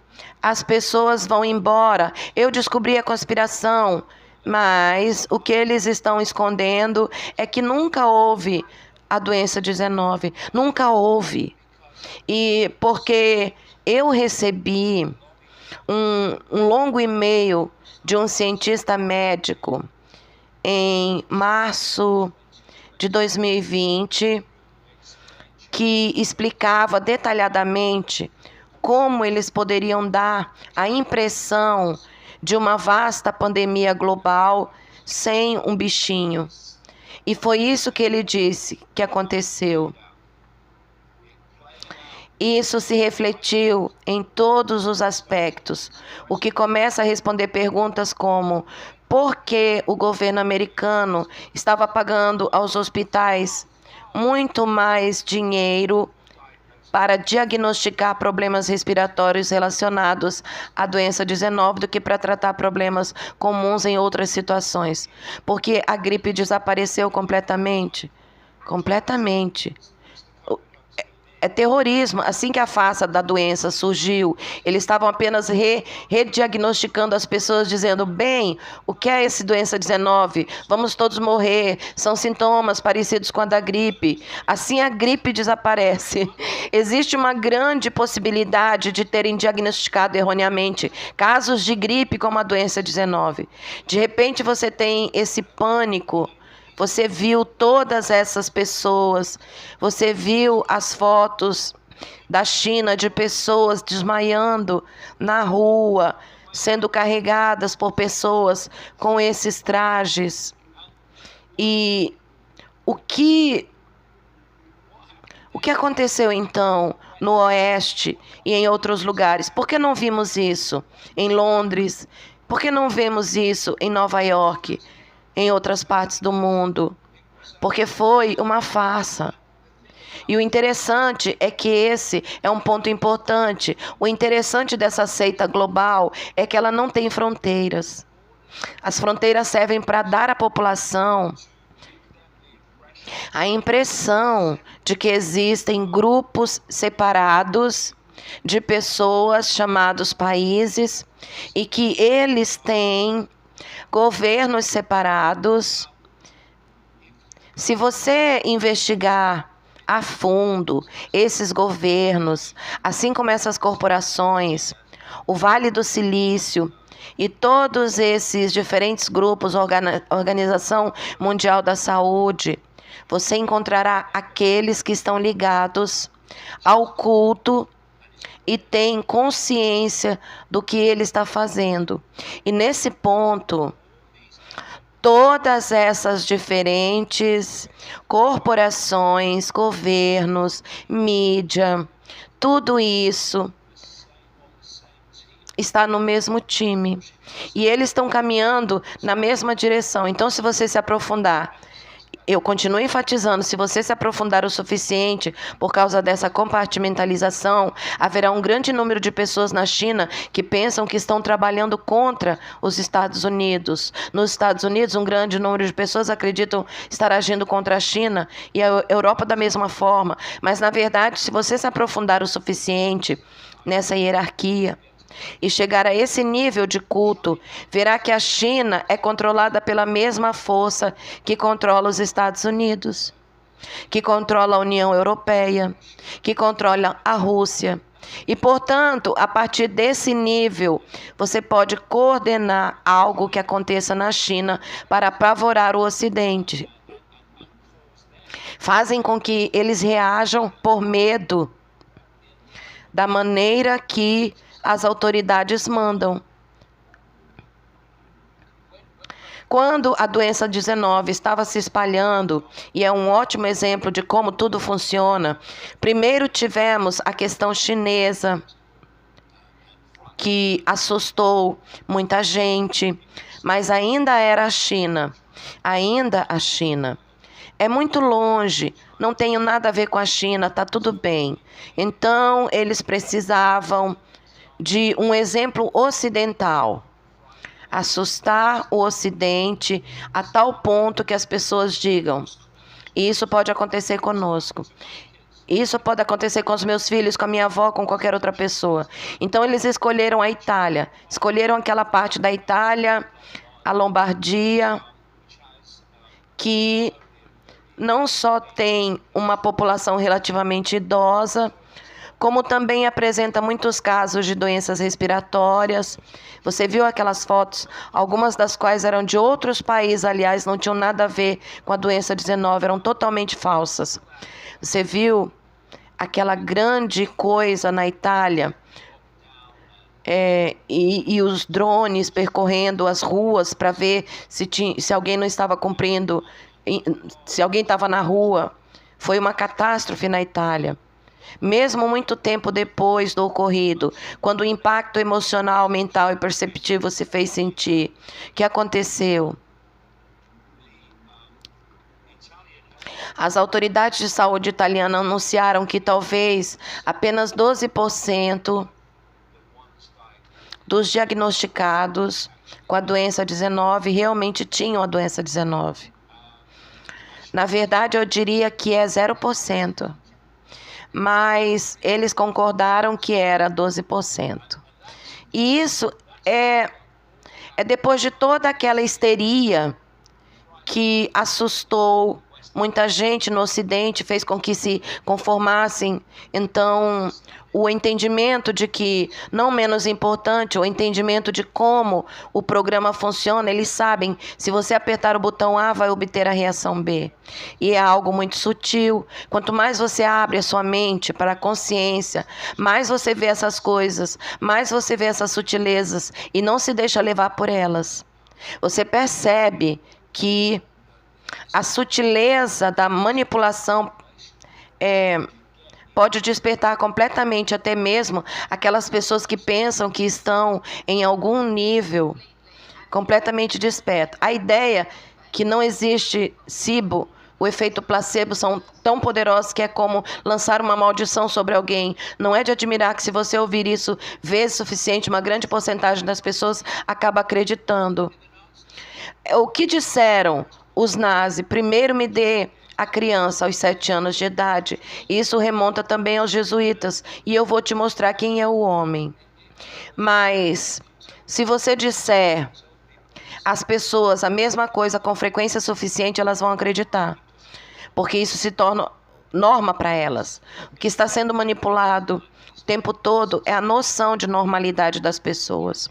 as pessoas vão embora. Eu descobri a conspiração, mas o que eles estão escondendo é que nunca houve a doença 19. Nunca houve. E porque eu recebi um longo e-mail de um cientista médico em março de 2020, que explicava detalhadamente como eles poderiam dar a impressão de uma vasta pandemia global sem um bichinho. E foi isso que ele disse que aconteceu. Isso se refletiu em todos os aspectos, o que começa a responder perguntas como: por que o governo americano estava pagando aos hospitais muito mais dinheiro para diagnosticar problemas respiratórios relacionados à doença 19 do que para tratar problemas comuns em outras situações? Porque a gripe desapareceu completamente? Completamente. É terrorismo. Assim que a farsa da doença surgiu, eles estavam apenas rediagnosticando as pessoas, dizendo: bem, o que é essa doença 19? Vamos todos morrer, são sintomas parecidos com a da gripe. Assim a gripe desaparece. Existe uma grande possibilidade de terem diagnosticado erroneamente casos de gripe como a doença 19. De repente você tem esse pânico. Você viu todas essas pessoas, você viu as fotos da China de pessoas desmaiando na rua, sendo carregadas por pessoas com esses trajes. E o que aconteceu então no Oeste e em outros lugares? Por que não vimos isso em Londres? Por que não vemos isso em Nova York? Em outras partes do mundo? Porque foi uma farsa. E o interessante é que esse é um ponto importante. O interessante dessa seita global é que ela não tem fronteiras. As fronteiras servem para dar à população a impressão de que existem grupos separados de pessoas chamados países e que eles têm governos separados. Se você investigar a fundo esses governos, assim como essas corporações, o Vale do Silício e todos esses diferentes grupos, Organização Mundial da Saúde, você encontrará aqueles que estão ligados ao culto e têm consciência do que ele está fazendo. E nesse ponto, todas essas diferentes corporações, governos, mídia, tudo isso está no mesmo time. E eles estão caminhando na mesma direção. Então, se você se aprofundar, eu continuo enfatizando, se você se aprofundar o suficiente por causa dessa compartimentalização, haverá um grande número de pessoas na China que pensam que estão trabalhando contra os Estados Unidos. Nos Estados Unidos, um grande número de pessoas acreditam estar agindo contra a China e a Europa da mesma forma. Mas, na verdade, se você se aprofundar o suficiente nessa hierarquia e chegar a esse nível de culto, verá que a China é controlada pela mesma força que controla os Estados Unidos, que controla a União Europeia, que controla a Rússia. E, portanto, a partir desse nível, você pode coordenar algo que aconteça na China para apavorar o Ocidente. Fazem com que eles reajam por medo da maneira que as autoridades mandam. Quando a doença 19 estava se espalhando, e é um ótimo exemplo de como tudo funciona, primeiro tivemos a questão chinesa, que assustou muita gente, mas ainda era a China. Ainda a China. É muito longe, não tenho nada a ver com a China, está tudo bem. Então, eles precisavam de um exemplo ocidental, assustar o Ocidente a tal ponto que as pessoas digam: isso pode acontecer conosco, isso pode acontecer com os meus filhos, com a minha avó, com qualquer outra pessoa. Então eles escolheram a Itália, escolheram aquela parte da Itália, a Lombardia, que não só tem uma população relativamente idosa, como também apresenta muitos casos de doenças respiratórias. Você viu aquelas fotos, algumas das quais eram de outros países, aliás, não tinham nada a ver com a doença 19, eram totalmente falsas. Você viu aquela grande coisa na Itália, e os drones percorrendo as ruas para ver se alguém não estava cumprindo, se alguém estava na rua. Foi uma catástrofe na Itália. Mesmo muito tempo depois do ocorrido, quando o impacto emocional, mental e perceptivo se fez sentir, o que aconteceu? As autoridades de saúde italianas anunciaram que talvez apenas 12% dos diagnosticados com a doença 19 realmente tinham a doença 19. Na verdade, eu diria que é 0%. Mas eles concordaram que era 12%. E isso é depois de toda aquela histeria que assustou muita gente no Ocidente, fez com que se conformassem. Então, o entendimento de que, não menos importante, o entendimento de como o programa funciona, eles sabem, se você apertar o botão A, vai obter a reação B. E é algo muito sutil. Quanto mais você abre a sua mente para a consciência, mais você vê essas coisas, mais você vê essas sutilezas e não se deixa levar por elas. Você percebe que a sutileza da manipulação pode despertar completamente até mesmo aquelas pessoas que pensam que estão em algum nível completamente desperto. A ideia que não existe SIBO, o efeito placebo, são tão poderosos que é como lançar uma maldição sobre alguém. Não é de admirar que, se você ouvir isso vezes suficiente, uma grande porcentagem das pessoas acaba acreditando. O que disseram os nazis? Primeiro me dê a criança aos 7 anos de idade. Isso remonta também aos jesuítas. E eu vou te mostrar quem é o homem. Mas, se você disser às pessoas a mesma coisa com frequência suficiente, elas vão acreditar. Porque isso se torna norma para elas. O que está sendo manipulado o tempo todo é a noção de normalidade das pessoas.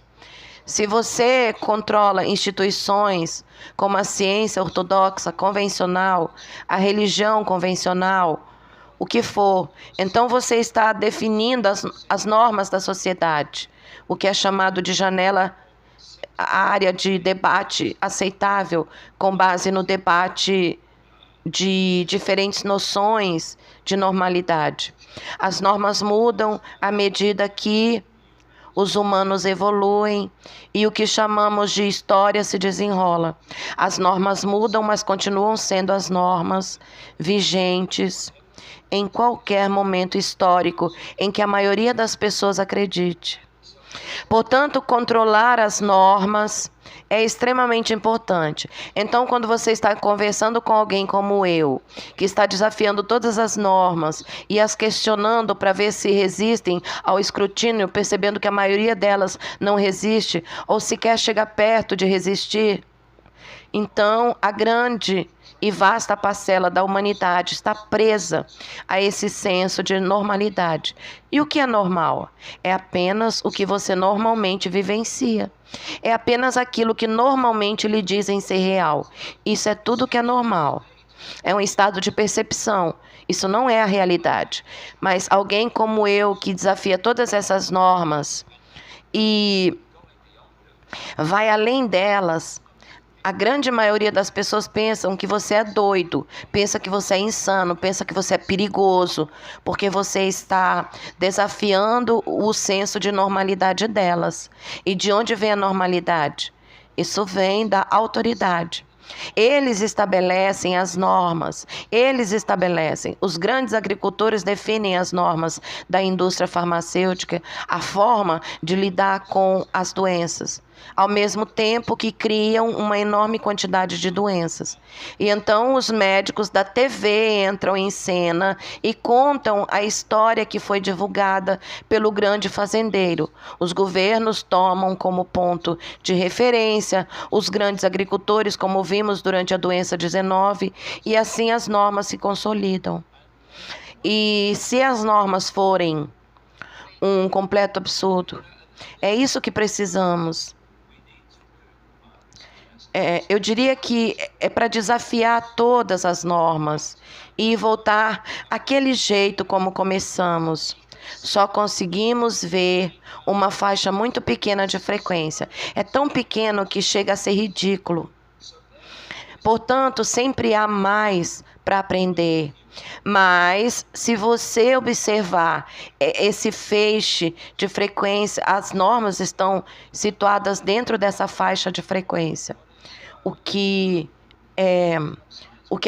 Se você controla instituições como a ciência ortodoxa, convencional, a religião convencional, o que for, então você está definindo as normas da sociedade, o que é chamado de janela, a área de debate aceitável, com base no debate de diferentes noções de normalidade. As normas mudam à medida que os humanos evoluem e o que chamamos de história se desenrola. As normas mudam, mas continuam sendo as normas vigentes em qualquer momento histórico em que a maioria das pessoas acredite. Portanto, controlar as normas é extremamente importante. Então, quando você está conversando com alguém como eu, que está desafiando todas as normas e as questionando para ver se resistem ao escrutínio, percebendo que a maioria delas não resiste ou sequer chega perto de resistir, então a grande e vasta parcela da humanidade está presa a esse senso de normalidade. E o que é normal? É apenas o que você normalmente vivencia. É apenas aquilo que normalmente lhe dizem ser real. Isso é tudo que é normal. É um estado de percepção. Isso não é a realidade. Mas alguém como eu, que desafia todas essas normas e vai além delas, a grande maioria das pessoas pensam que você é doido, pensa que você é insano, pensa que você é perigoso, porque você está desafiando o senso de normalidade delas. E de onde vem a normalidade? Isso vem da autoridade. Eles estabelecem as normas, eles estabelecem. Os grandes agricultores definem as normas da indústria farmacêutica, a forma de lidar com as doenças, ao mesmo tempo que criam uma enorme quantidade de doenças. E então os médicos da TV entram em cena e contam a história que foi divulgada pelo grande fazendeiro. Os governos tomam como ponto de referência os grandes agricultores, como vimos durante a doença 19, e assim as normas se consolidam. E se as normas forem um completo absurdo. É isso que precisamos. Eu diria que é para desafiar todas as normas e voltar àquele jeito como começamos. Só conseguimos ver uma faixa muito pequena de frequência. É tão pequeno que chega a ser ridículo. Portanto, sempre há mais para aprender. Mas, se você observar esse feixe de frequência, as normas estão situadas dentro dessa faixa de frequência. O que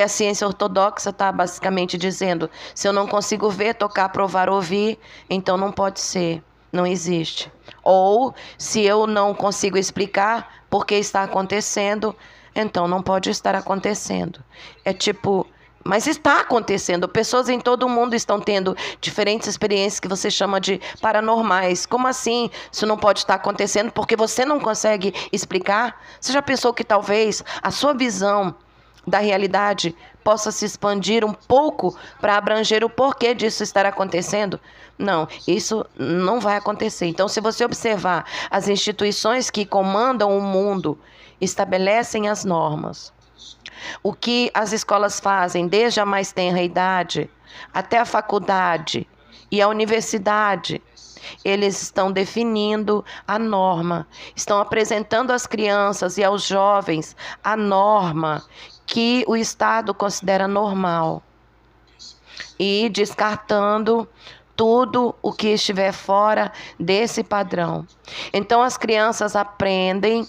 a ciência ortodoxa está basicamente dizendo: se eu não consigo ver, tocar, provar, ouvir, então não pode ser, não existe. Ou, se eu não consigo explicar por que está acontecendo, então não pode estar acontecendo. Mas está acontecendo. Pessoas em todo o mundo estão tendo diferentes experiências que você chama de paranormais. Como assim? Isso não pode estar acontecendo porque você não consegue explicar? Você já pensou que talvez a sua visão da realidade possa se expandir um pouco para abranger o porquê disso estar acontecendo? Não, isso não vai acontecer. Então, se você observar, as instituições que comandam o mundo estabelecem as normas. O que as escolas fazem desde a mais tenra idade até a faculdade e a universidade, eles estão definindo a norma, estão apresentando às crianças e aos jovens a norma que o Estado considera normal e descartando tudo o que estiver fora desse padrão. Então, as crianças aprendem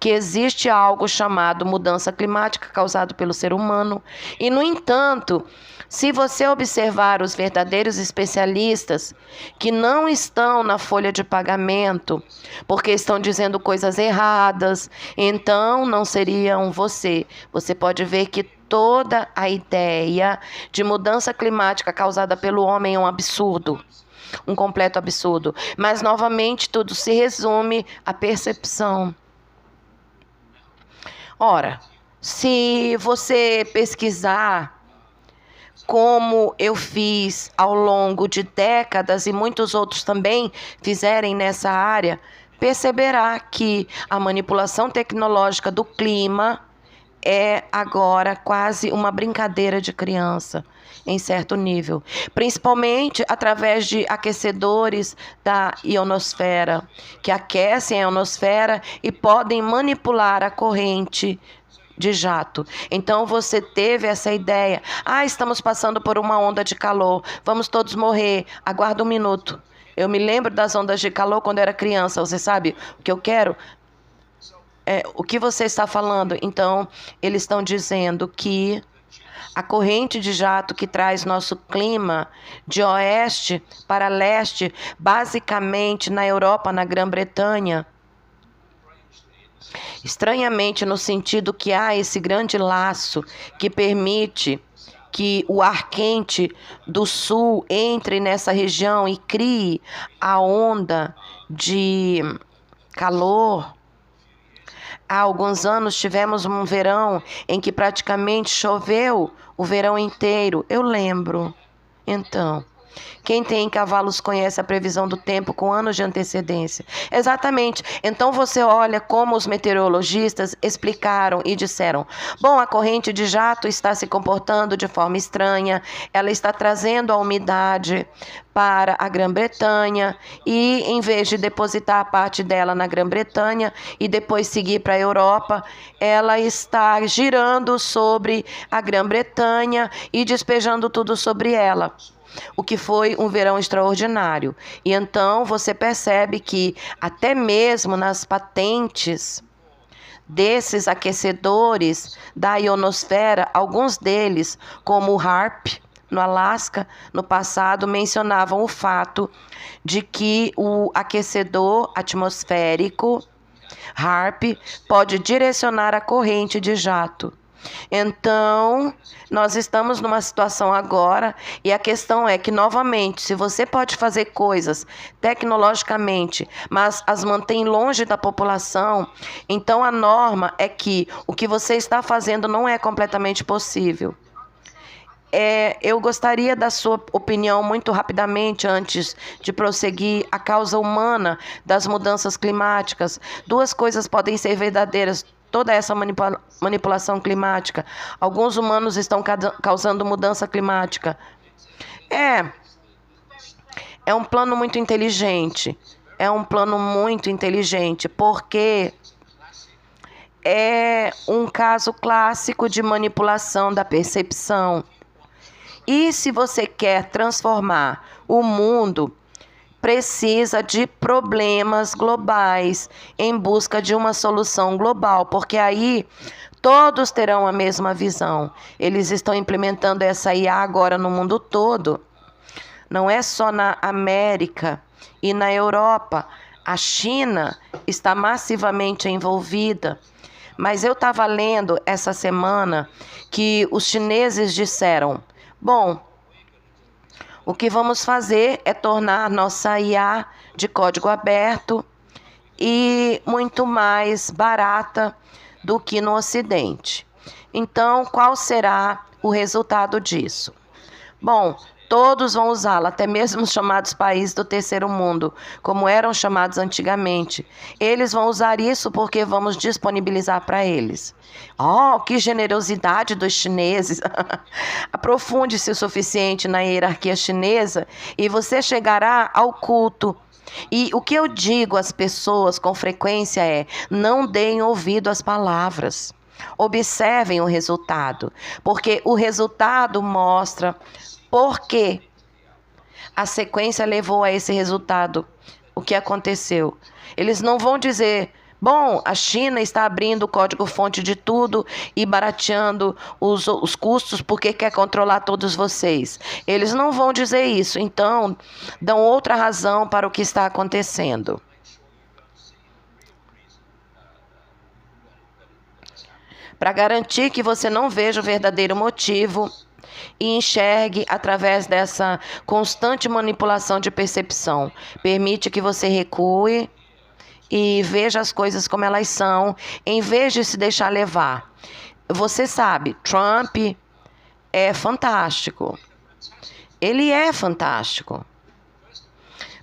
que existe algo chamado mudança climática causado pelo ser humano. E, no entanto, se você observar os verdadeiros especialistas que não estão na folha de pagamento, porque estão dizendo coisas erradas, então não seriam você. Você pode ver que toda a ideia de mudança climática causada pelo homem é um absurdo, um completo absurdo. Mas, novamente, tudo se resume à percepção. Ora, se você pesquisar como eu fiz ao longo de décadas e muitos outros também fizerem nessa área, perceberá que a manipulação tecnológica do clima é agora quase uma brincadeira de criança, em certo nível. Principalmente através de aquecedores da ionosfera, que aquecem a ionosfera e podem manipular a corrente de jato. Então você teve essa ideia: estamos passando por uma onda de calor, vamos todos morrer, aguarda um minuto. Eu me lembro das ondas de calor quando era criança. Você sabe o que eu quero? O que você está falando? Então, eles estão dizendo que a corrente de jato que traz nosso clima de oeste para leste, basicamente na Europa, na Grã-Bretanha, estranhamente no sentido que há esse grande laço que permite que o ar quente do sul entre nessa região e crie a onda de calor. Há alguns anos tivemos um verão em que praticamente choveu o verão inteiro. Eu lembro. Então, quem tem cavalos conhece a previsão do tempo com anos de antecedência. Exatamente. Então você olha como os meteorologistas explicaram e disseram: bom, a corrente de jato está se comportando de forma estranha, ela está trazendo a umidade para a Grã-Bretanha e, em vez de depositar a parte dela na Grã-Bretanha e depois seguir para a Europa, ela está girando sobre a Grã-Bretanha e despejando tudo sobre ela. O que foi um verão extraordinário. E então você percebe que até mesmo nas patentes desses aquecedores da ionosfera, alguns deles, como o HAARP, no Alasca, no passado, mencionavam o fato de que o aquecedor atmosférico HAARP pode direcionar a corrente de jato. Então, nós estamos numa situação agora e a questão é que, novamente, se você pode fazer coisas tecnologicamente, mas as mantém longe da população, então a norma é que o que você está fazendo não é completamente possível. Eu gostaria da sua opinião muito rapidamente antes de prosseguir. A causa humana das mudanças climáticas. Duas coisas podem ser verdadeiras. Toda essa manipulação climática. Alguns humanos estão causando mudança climática. É, é um plano muito inteligente. É um plano muito inteligente, porque é um caso clássico de manipulação da percepção. E se você quer transformar o mundo, precisa de problemas globais em busca de uma solução global, porque aí todos terão a mesma visão. Eles estão implementando essa IA agora no mundo todo. Não é só na América e na Europa. A China está massivamente envolvida. Mas eu estava lendo essa semana que os chineses disseram: bom, o que vamos fazer é tornar nossa IA de código aberto e muito mais barata do que no Ocidente. Então, qual será o resultado disso? Bom, todos vão usá-la, até mesmo os chamados países do terceiro mundo, como eram chamados antigamente. Eles vão usar isso porque vamos disponibilizar para eles. Oh, que generosidade dos chineses! Aprofunde-se o suficiente na hierarquia chinesa e você chegará ao culto. E o que eu digo às pessoas com frequência é: não deem ouvido às palavras. Observem o resultado, porque o resultado mostra por que a sequência levou a esse resultado. O que aconteceu? Eles não vão dizer: bom, a China está abrindo o código-fonte de tudo e barateando os custos porque quer controlar todos vocês. Eles não vão dizer isso. Então, dão outra razão para o que está acontecendo. Para garantir que você não veja o verdadeiro motivo e enxergue através dessa constante manipulação de percepção. Permite que você recue e veja as coisas como elas são, em vez de se deixar levar. Você sabe, Trump é fantástico. Ele é fantástico.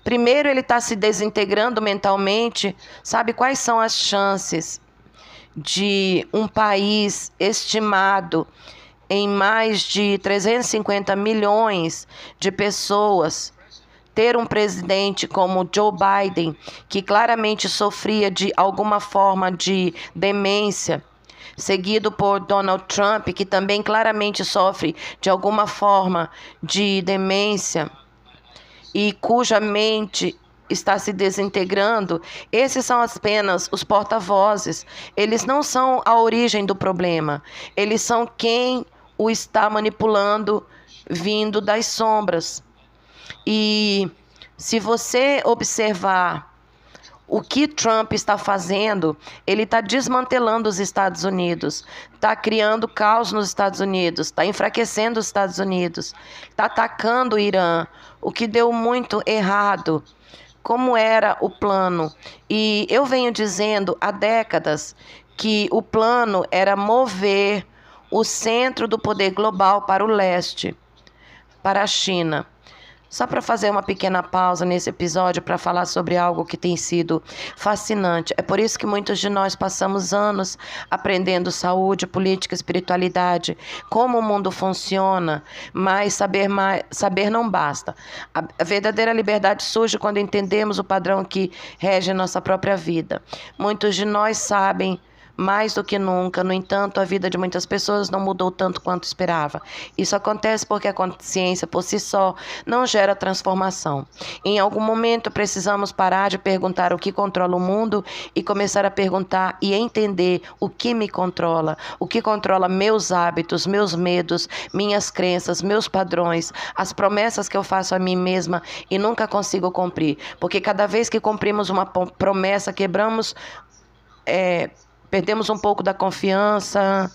Primeiro, ele está se desintegrando mentalmente. Sabe quais são as chances de um país estimado em mais de 350 milhões de pessoas ter um presidente como Joe Biden, que claramente sofria de alguma forma de demência, seguido por Donald Trump, que também claramente sofre de alguma forma de demência e cuja mente está se desintegrando? Esses são apenas os porta-vozes. Eles não são a origem do problema. Eles são quem o está manipulando, vindo das sombras. E se você observar o que Trump está fazendo, ele está desmantelando os Estados Unidos, está criando caos nos Estados Unidos, está enfraquecendo os Estados Unidos, está atacando o Irã, o que deu muito errado. Como era o plano? E eu venho dizendo há décadas que o plano era mover o centro do poder global para o leste, para a China. Só para fazer uma pequena pausa nesse episódio para falar sobre algo que tem sido fascinante. É por isso que muitos de nós passamos anos aprendendo saúde, política, espiritualidade, como o mundo funciona, mas saber não basta. A verdadeira liberdade surge quando entendemos o padrão que rege nossa própria vida. Muitos de nós sabem mais do que nunca. No entanto, a vida de muitas pessoas não mudou tanto quanto esperava. Isso acontece porque a consciência por si só não gera transformação. Em algum momento, precisamos parar de perguntar o que controla o mundo e começar a perguntar e entender o que me controla, o que controla meus hábitos, meus medos, minhas crenças, meus padrões, as promessas que eu faço a mim mesma e nunca consigo cumprir. Porque cada vez que cumprimos uma promessa, perdemos um pouco da confiança.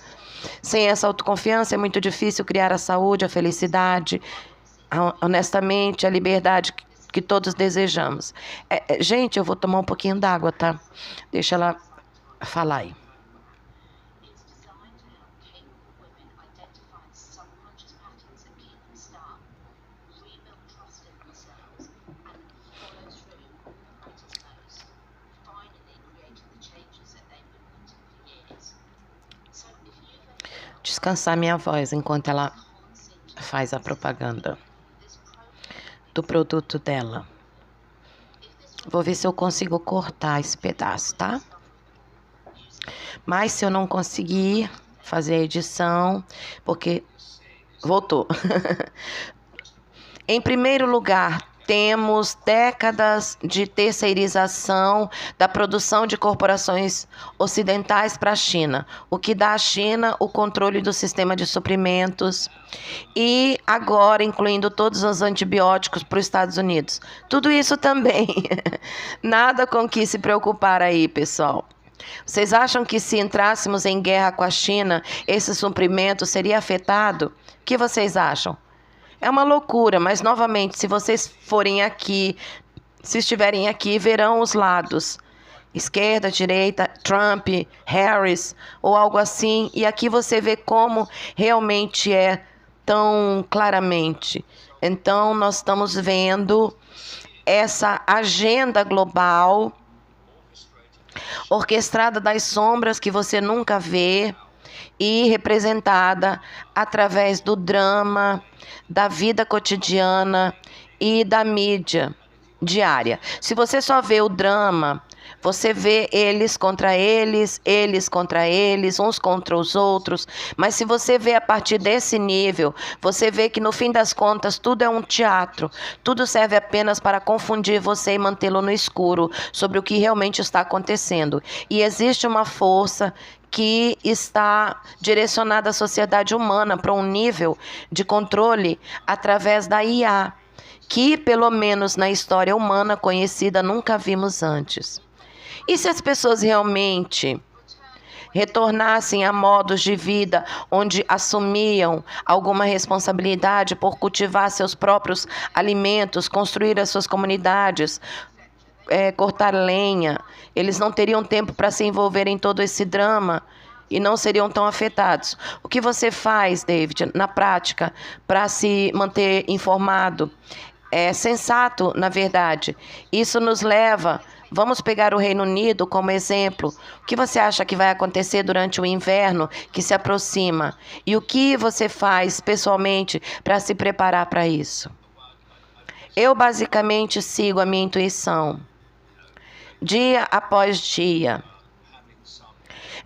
Sem essa autoconfiança é muito difícil criar a saúde, a felicidade, honestamente, a liberdade que todos desejamos. Gente, eu vou tomar um pouquinho d'água, tá? Deixa ela falar aí. descansar minha voz enquanto ela faz a propaganda do produto dela. Vou ver se eu consigo cortar esse pedaço, tá? Mas se eu não conseguir fazer a edição, porque voltou. Em primeiro lugar, temos décadas de terceirização da produção de corporações ocidentais para a China, o que dá à China o controle do sistema de suprimentos e agora incluindo todos os antibióticos para os Estados Unidos. Tudo isso também. Nada com que se preocupar aí, pessoal. Vocês acham que se entrássemos em guerra com a China, esse suprimento seria afetado? O que vocês acham? É uma loucura, mas novamente, se vocês forem aqui, se estiverem aqui, verão os lados. Esquerda, direita, Trump, Harris ou algo assim. E aqui você vê como realmente é tão claramente. Então, nós estamos vendo essa agenda global orquestrada das sombras que você nunca vê e representada através do drama, da vida cotidiana e da mídia diária. Se você só vê o drama, você vê eles contra eles contra eles, uns contra os outros. Mas se você vê a partir desse nível, você vê que no fim das contas tudo é um teatro. Tudo serve apenas para confundir você e mantê-lo no escuro sobre o que realmente está acontecendo. E existe uma força que está direcionada à sociedade humana para um nível de controle através da IA, que pelo menos na história humana conhecida nunca vimos antes. E se as pessoas realmente retornassem a modos de vida onde assumiam alguma responsabilidade por cultivar seus próprios alimentos, construir as suas comunidades, cortar lenha, eles não teriam tempo para se envolver em todo esse drama e não seriam tão afetados. O que você faz, David, na prática, para se manter informado? É sensato, na verdade. Isso nos leva... Vamos pegar o Reino Unido como exemplo. O que você acha que vai acontecer durante o inverno que se aproxima? E o que você faz pessoalmente para se preparar para isso? Eu basicamente sigo a minha intuição, dia após dia.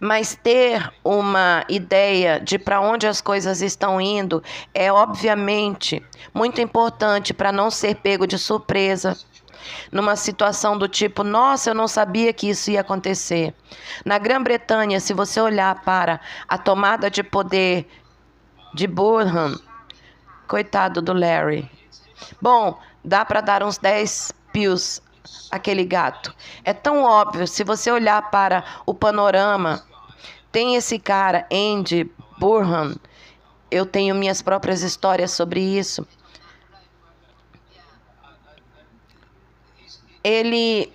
Mas ter uma ideia de para onde as coisas estão indo é, obviamente, muito importante para não ser pego de surpresa numa situação do tipo, nossa, eu não sabia que isso ia acontecer. Na Grã-Bretanha, se você olhar para a tomada de poder de Burhan, coitado do Larry. Bom, dá para dar uns 10 pios aquele gato. É tão óbvio, se você olhar para o panorama, tem esse cara, Andy Burhan, eu tenho minhas próprias histórias sobre isso. Ele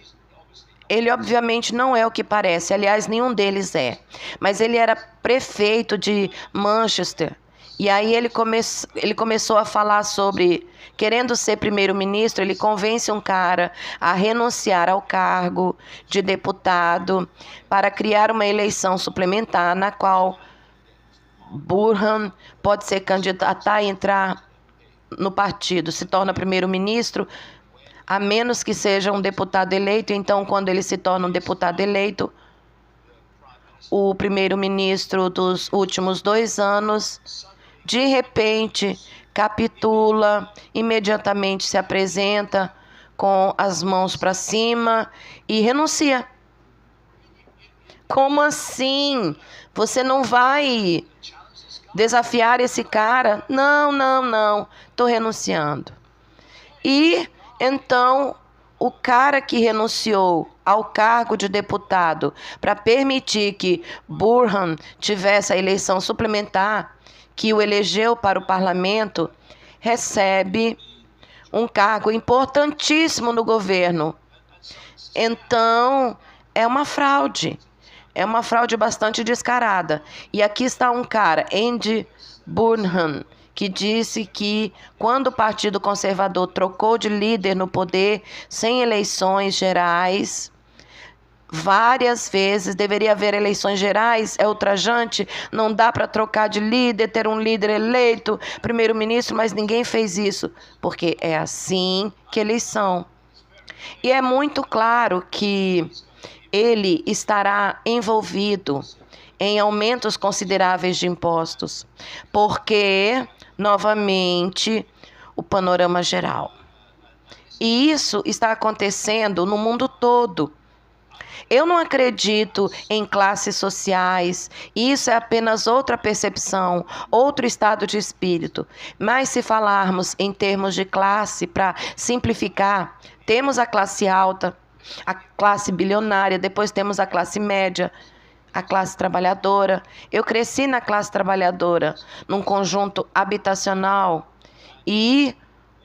obviamente não é o que parece, aliás, nenhum deles é. Mas ele era prefeito de Manchester. E aí ele começou a falar sobre, querendo ser primeiro-ministro, ele convence um cara a renunciar ao cargo de deputado para criar uma eleição suplementar na qual Burhan pode ser candidato a entrar no partido, se torna primeiro-ministro, a menos que seja um deputado eleito. Então, quando ele se torna um deputado eleito, o primeiro-ministro dos últimos 2 anos, de repente, capitula, imediatamente se apresenta com as mãos para cima e renuncia. Como assim? Você não vai desafiar esse cara? Não. Estou renunciando. E então, o cara que renunciou ao cargo de deputado para permitir que Burhan tivesse a eleição suplementar, que o elegeu para o parlamento, recebe um cargo importantíssimo no governo. Então, é uma fraude. É uma fraude bastante descarada. E aqui está um cara, Andy Burhan, que disse que quando o Partido Conservador trocou de líder no poder, sem eleições gerais, várias vezes. Deveria haver eleições gerais, é ultrajante, não dá para trocar de líder, ter um líder eleito, primeiro-ministro, mas ninguém fez isso, porque é assim que eles são. E é muito claro que ele estará envolvido em aumentos consideráveis de impostos, porque, novamente, o panorama geral. E isso está acontecendo no mundo todo. Eu não acredito em classes sociais, isso é apenas outra percepção, outro estado de espírito. Mas se falarmos em termos de classe, para simplificar, temos a classe alta, a classe bilionária, depois temos a classe média, a classe trabalhadora. Eu cresci na classe trabalhadora, num conjunto habitacional, e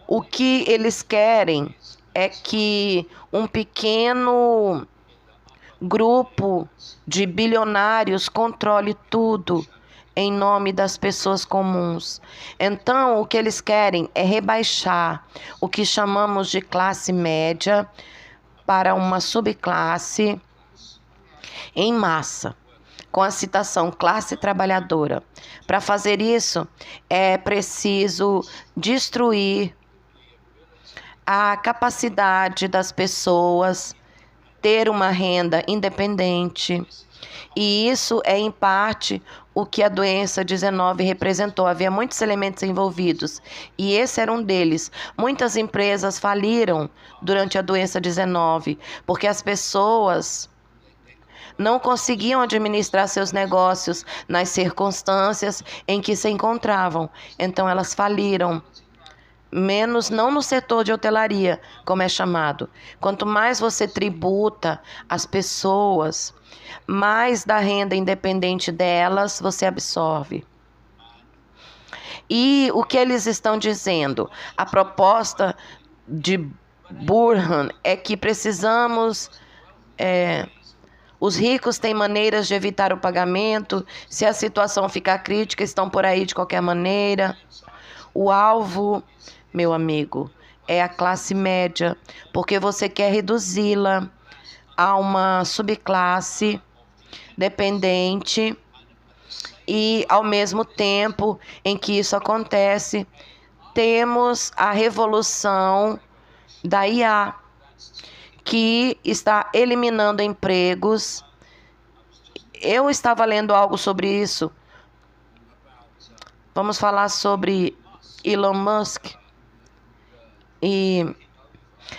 o que eles querem é que um pequeno grupo de bilionários controle tudo em nome das pessoas comuns. Então, o que eles querem é rebaixar o que chamamos de classe média para uma subclasse em massa, com a citação classe trabalhadora. Para fazer isso, é preciso destruir a capacidade das pessoas ter uma renda independente. E isso é, em parte, o que a doença 19 representou. Havia muitos elementos envolvidos, e esse era um deles. Muitas empresas faliram durante a doença 19, porque as pessoas não conseguiam administrar seus negócios nas circunstâncias em que se encontravam. Então, elas faliram. Menos não no setor de hotelaria, como é chamado. Quanto mais você tributa as pessoas, mais da renda independente delas você absorve. E o que eles estão dizendo? A proposta de Burhan é que precisamos... os ricos têm maneiras de evitar o pagamento. Se a situação ficar crítica, estão por aí de qualquer maneira. O alvo, meu amigo, é a classe média, porque você quer reduzi-la a uma subclasse dependente, e, ao mesmo tempo em que isso acontece, temos a revolução da IA, que está eliminando empregos. Eu estava lendo algo sobre isso. Vamos falar sobre Elon Musk e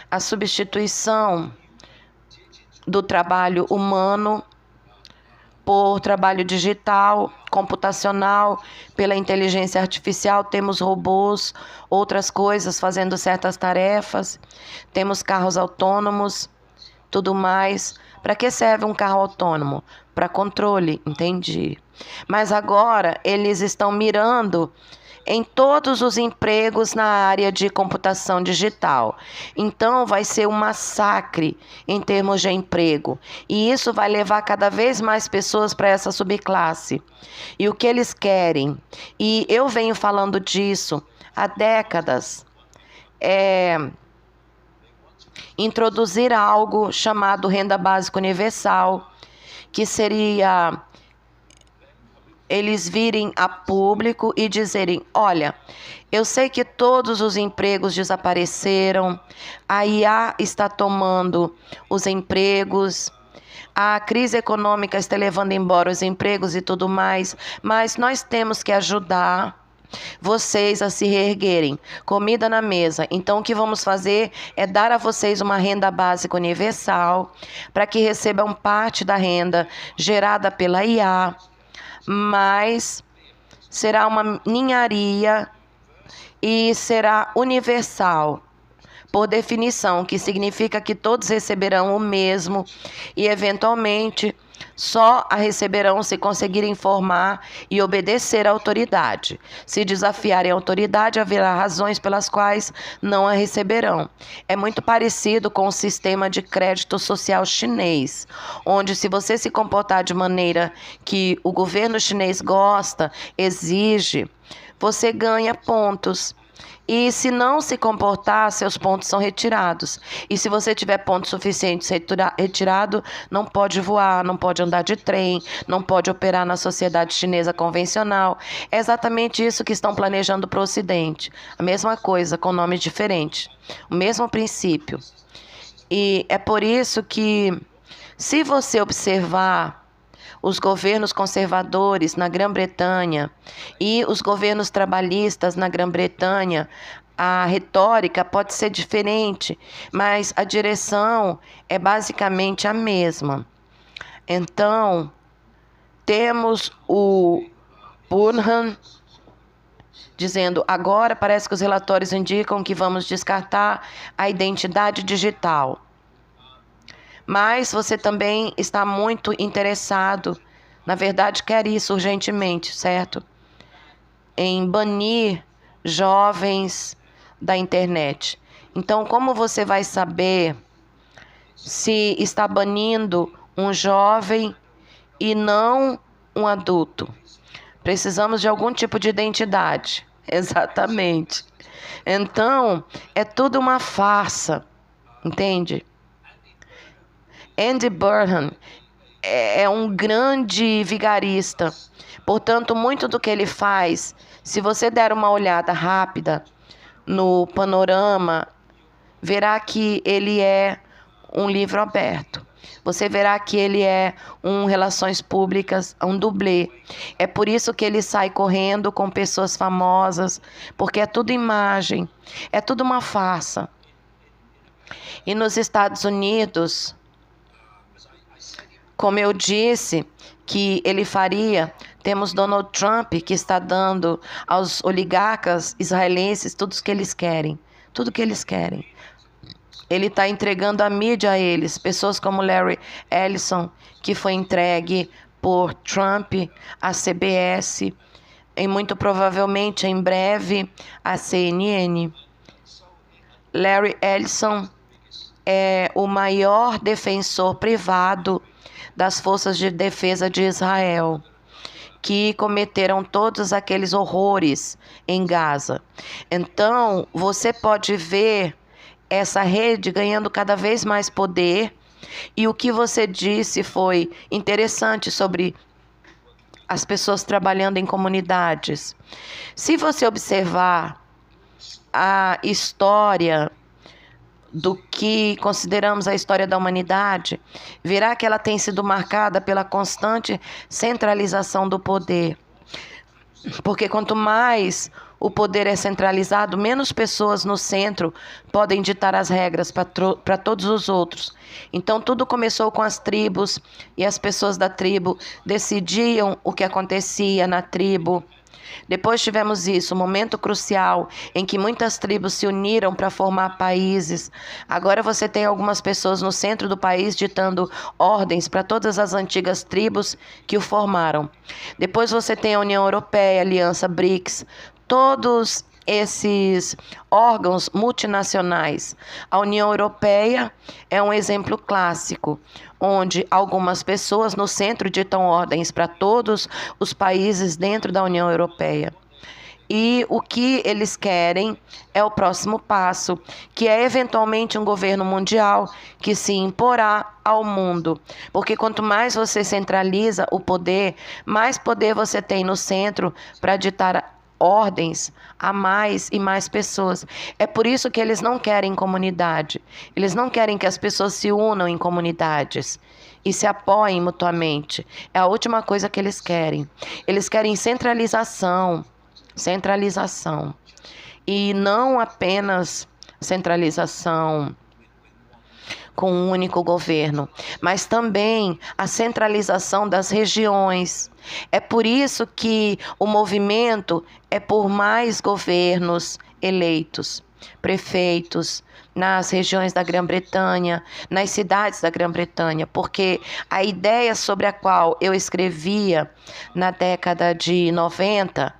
a substituição do trabalho humano por trabalho digital, computacional, pela inteligência artificial. Temos robôs, outras coisas fazendo certas tarefas, temos carros autônomos, tudo mais. Para que serve um carro autônomo? Para controle, entendi. Mas agora eles estão mirando em todos os empregos na área de computação digital. Então, vai ser um massacre em termos de emprego. E isso vai levar cada vez mais pessoas para essa subclasse. E o que eles querem, e eu venho falando disso há décadas, é introduzir algo chamado renda básica universal, que seria eles virem a público e dizerem: olha, eu sei que todos os empregos desapareceram, a IA está tomando os empregos, a crise econômica está levando embora os empregos e tudo mais, mas nós temos que ajudar vocês a se reerguerem, comida na mesa. Então, o que vamos fazer é dar a vocês uma renda básica universal, para que recebam parte da renda gerada pela IA, mas será uma ninharia e será universal, por definição, que significa que todos receberão o mesmo e, eventualmente, só a receberão se conseguirem informar e obedecer à autoridade. Se desafiarem a autoridade, haverá razões pelas quais não a receberão. É muito parecido com o sistema de crédito social chinês, onde, se você se comportar de maneira que o governo chinês gosta, exige, você ganha pontos. E se não se comportar, seus pontos são retirados. E se você tiver pontos suficientes retirado, não pode voar, não pode andar de trem, não pode operar na sociedade chinesa convencional. É exatamente isso que estão planejando para o Ocidente. A mesma coisa, com nomes diferentes. O mesmo princípio. E é por isso que, se você observar os governos conservadores na Grã-Bretanha e os governos trabalhistas na Grã-Bretanha, a retórica pode ser diferente, mas a direção é basicamente a mesma. Então, temos o Burnham dizendo: agora parece que os relatórios indicam que vamos descartar a identidade digital. Mas você também está muito interessado, na verdade quer isso urgentemente, certo? Em banir jovens da internet. Então, como você vai saber se está banindo um jovem e não um adulto? Precisamos de algum tipo de identidade. Exatamente. Então, é tudo uma farsa, entende? Andy Burnham é um grande vigarista. Portanto, muito do que ele faz, se você der uma olhada rápida no panorama, verá que ele é um livro aberto. Você verá que ele é um relações públicas, um dublê. É por isso que ele sai correndo com pessoas famosas, porque é tudo imagem, é tudo uma farsa. E nos Estados Unidos, como eu disse que ele faria, temos Donald Trump, que está dando aos oligarcas israelenses tudo o que eles querem. Tudo o que eles querem. Ele está entregando a mídia a eles. Pessoas como Larry Ellison, que foi entregue por Trump à CBS, e muito provavelmente em breve à CNN. Larry Ellison é o maior defensor privado das forças de defesa de Israel, que cometeram todos aqueles horrores em Gaza. Então, você pode ver essa rede ganhando cada vez mais poder, e o que você disse foi interessante sobre as pessoas trabalhando em comunidades. Se você observar a história do que consideramos a história da humanidade, verá que ela tem sido marcada pela constante centralização do poder. Porque quanto mais o poder é centralizado, menos pessoas no centro podem ditar as regras para todos os outros. Então, tudo começou com as tribos, e as pessoas da tribo decidiam o que acontecia na tribo. Depois tivemos isso, um momento crucial em que muitas tribos se uniram para formar países. Agora você tem algumas pessoas no centro do país ditando ordens para todas as antigas tribos que o formaram. Depois você tem a União Europeia, a Aliança BRICS, todos esses órgãos multinacionais. A União Europeia é um exemplo clássico, onde algumas pessoas no centro ditam ordens para todos os países dentro da União Europeia. E o que eles querem é o próximo passo, que é eventualmente um governo mundial que se imporá ao mundo. Porque quanto mais você centraliza o poder, mais poder você tem no centro para ditar ordens a mais e mais pessoas. É por isso que eles não querem comunidade. Eles não querem que as pessoas se unam em comunidades e se apoiem mutuamente. É a última coisa que eles querem. Eles querem centralização. Centralização. E não apenas centralização com um único governo, mas também a centralização das regiões. É por isso que o movimento é por mais governos eleitos, prefeitos nas regiões da Grã-Bretanha, nas cidades da Grã-Bretanha, porque a ideia sobre a qual eu escrevia na década de 90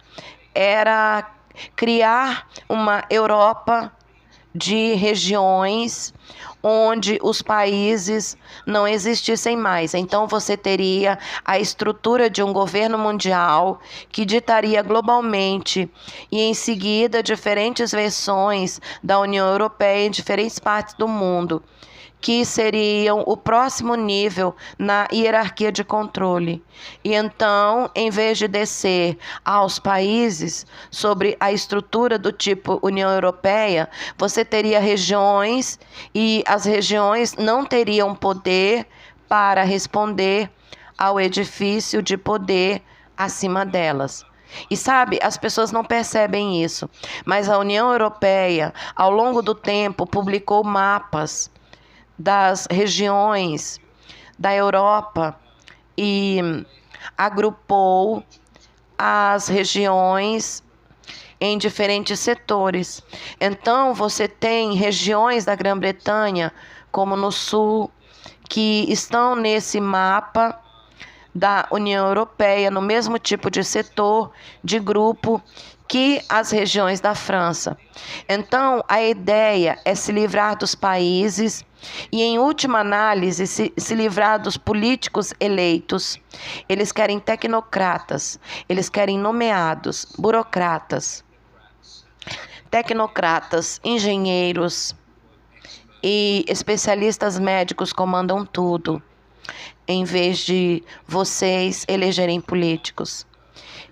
era criar uma Europa de regiões onde os países não existissem mais. Então você teria a estrutura de um governo mundial que ditaria globalmente e em seguida diferentes versões da União Europeia em diferentes partes do mundo, que seriam o próximo nível na hierarquia de controle. E então, em vez de descer aos países sobre a estrutura do tipo União Europeia, você teria regiões e as regiões não teriam poder para responder ao edifício de poder acima delas. E sabe, as pessoas não percebem isso, mas a União Europeia, ao longo do tempo, publicou mapas das regiões da Europa e agrupou as regiões em diferentes setores. Então, você tem regiões da Grã-Bretanha, como no sul, que estão nesse mapa da União Europeia, no mesmo tipo de setor, de grupo, que as regiões da França. Então, a ideia é se livrar dos países e, em última análise, se livrar dos políticos eleitos. Eles querem tecnocratas, eles querem nomeados, burocratas, tecnocratas, engenheiros e especialistas médicos comandam tudo, em vez de vocês elegerem políticos.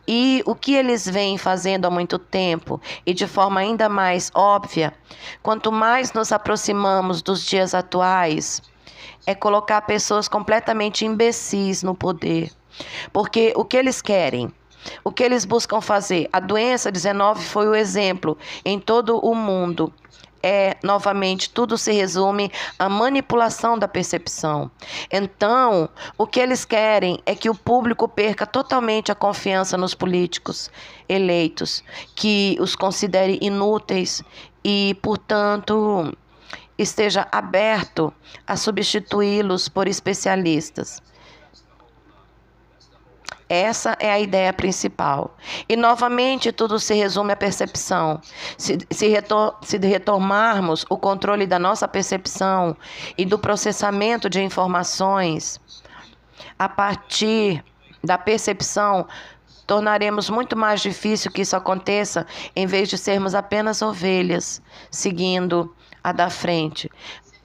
E o que eles vêm fazendo há muito tempo, e de forma ainda mais óbvia, quanto mais nos aproximamos dos dias atuais, é colocar pessoas completamente imbecis no poder. Porque o que eles querem, o que eles buscam fazer, a doença 19 foi o exemplo em todo o mundo. Novamente, tudo se resume à manipulação da percepção. Então, o que eles querem é que o público perca totalmente a confiança nos políticos eleitos, que os considere inúteis e, portanto, esteja aberto a substituí-los por especialistas. Essa é a ideia principal. E, novamente, tudo se resume à percepção. Se retomarmos o controle da nossa percepção e do processamento de informações, a partir da percepção, tornaremos muito mais difícil que isso aconteça, em vez de sermos apenas ovelhas, seguindo a da frente.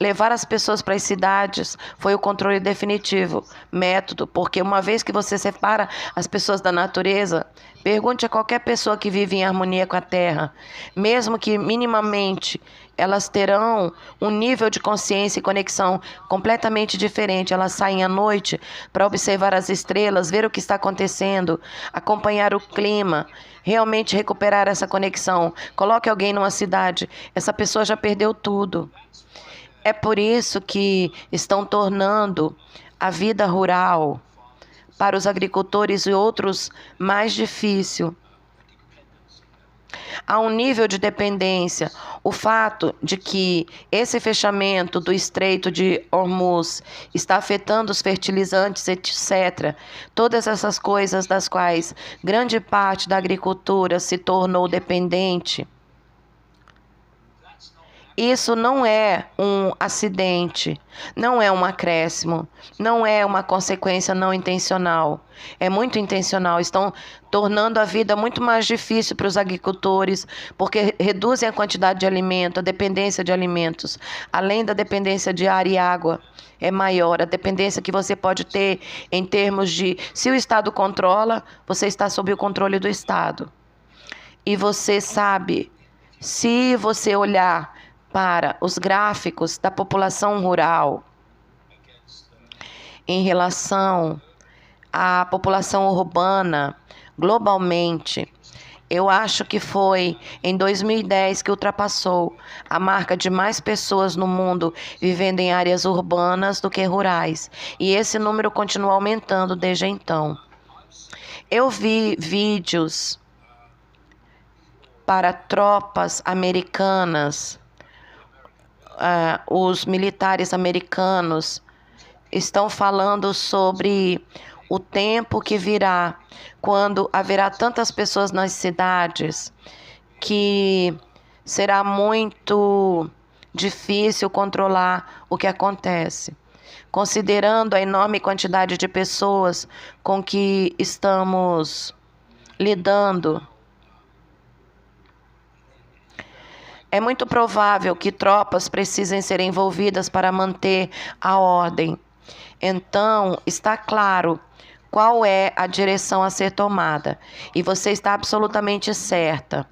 Levar as pessoas para as cidades foi o controle definitivo, método, porque uma vez que você separa as pessoas da natureza, pergunte a qualquer pessoa que vive em harmonia com a Terra, mesmo que minimamente, elas terão um nível de consciência e conexão completamente diferente. Elas saem à noite para observar as estrelas, ver o que está acontecendo, acompanhar o clima, realmente recuperar essa conexão. Coloque alguém numa cidade, essa pessoa já perdeu tudo. É por isso que estão tornando a vida rural para os agricultores e outros mais difícil. Há um nível de dependência. O fato de que esse fechamento do Estreito de Hormuz está afetando os fertilizantes, etc. Todas essas coisas das quais grande parte da agricultura se tornou dependente. Isso não é um acidente, não é um acréscimo, não é uma consequência não intencional. É muito intencional. Estão tornando a vida muito mais difícil para os agricultores, porque reduzem a quantidade de alimento, a dependência de alimentos. Além da dependência de ar e água, é maior a dependência que você pode ter em termos de, se o Estado controla, você está sob o controle do Estado. E você sabe, se você olhar para os gráficos da população rural em relação à população urbana globalmente, eu acho que foi em 2010 que ultrapassou a marca de mais pessoas no mundo vivendo em áreas urbanas do que rurais. E esse número continua aumentando desde então. Eu vi vídeos para tropas americanas. Os militares americanos estão falando sobre o tempo que virá, quando haverá tantas pessoas nas cidades que será muito difícil controlar o que acontece. Considerando a enorme quantidade de pessoas com que estamos lidando, é muito provável que tropas precisem ser envolvidas para manter a ordem. Então, está claro qual é a direção a ser tomada. E você está absolutamente certa.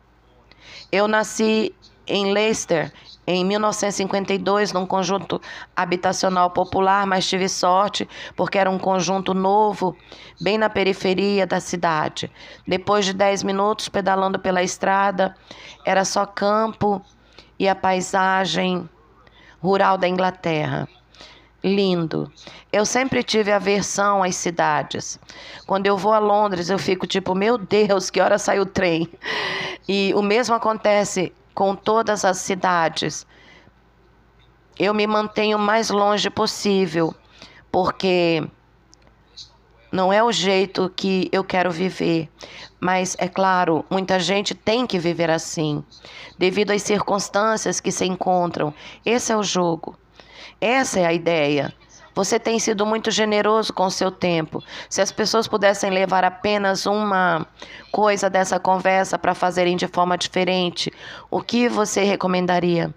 Eu nasci em Leicester em 1952, num conjunto habitacional popular, mas tive sorte porque era um conjunto novo, bem na periferia da cidade. Depois de 10 minutos pedalando pela estrada, era só campo e a paisagem rural da Inglaterra. Lindo. Eu sempre tive aversão às cidades. Quando eu vou a Londres, eu fico tipo, meu Deus, que hora sai o trem? E o mesmo acontece com todas as cidades. Eu me mantenho o mais longe possível, porque não é o jeito que eu quero viver. Mas, é claro, muita gente tem que viver assim, devido às circunstâncias que se encontram. Esse é o jogo. Essa é a ideia. Você tem sido muito generoso com o seu tempo. Se as pessoas pudessem levar apenas uma coisa dessa conversa para fazerem de forma diferente, o que você recomendaria?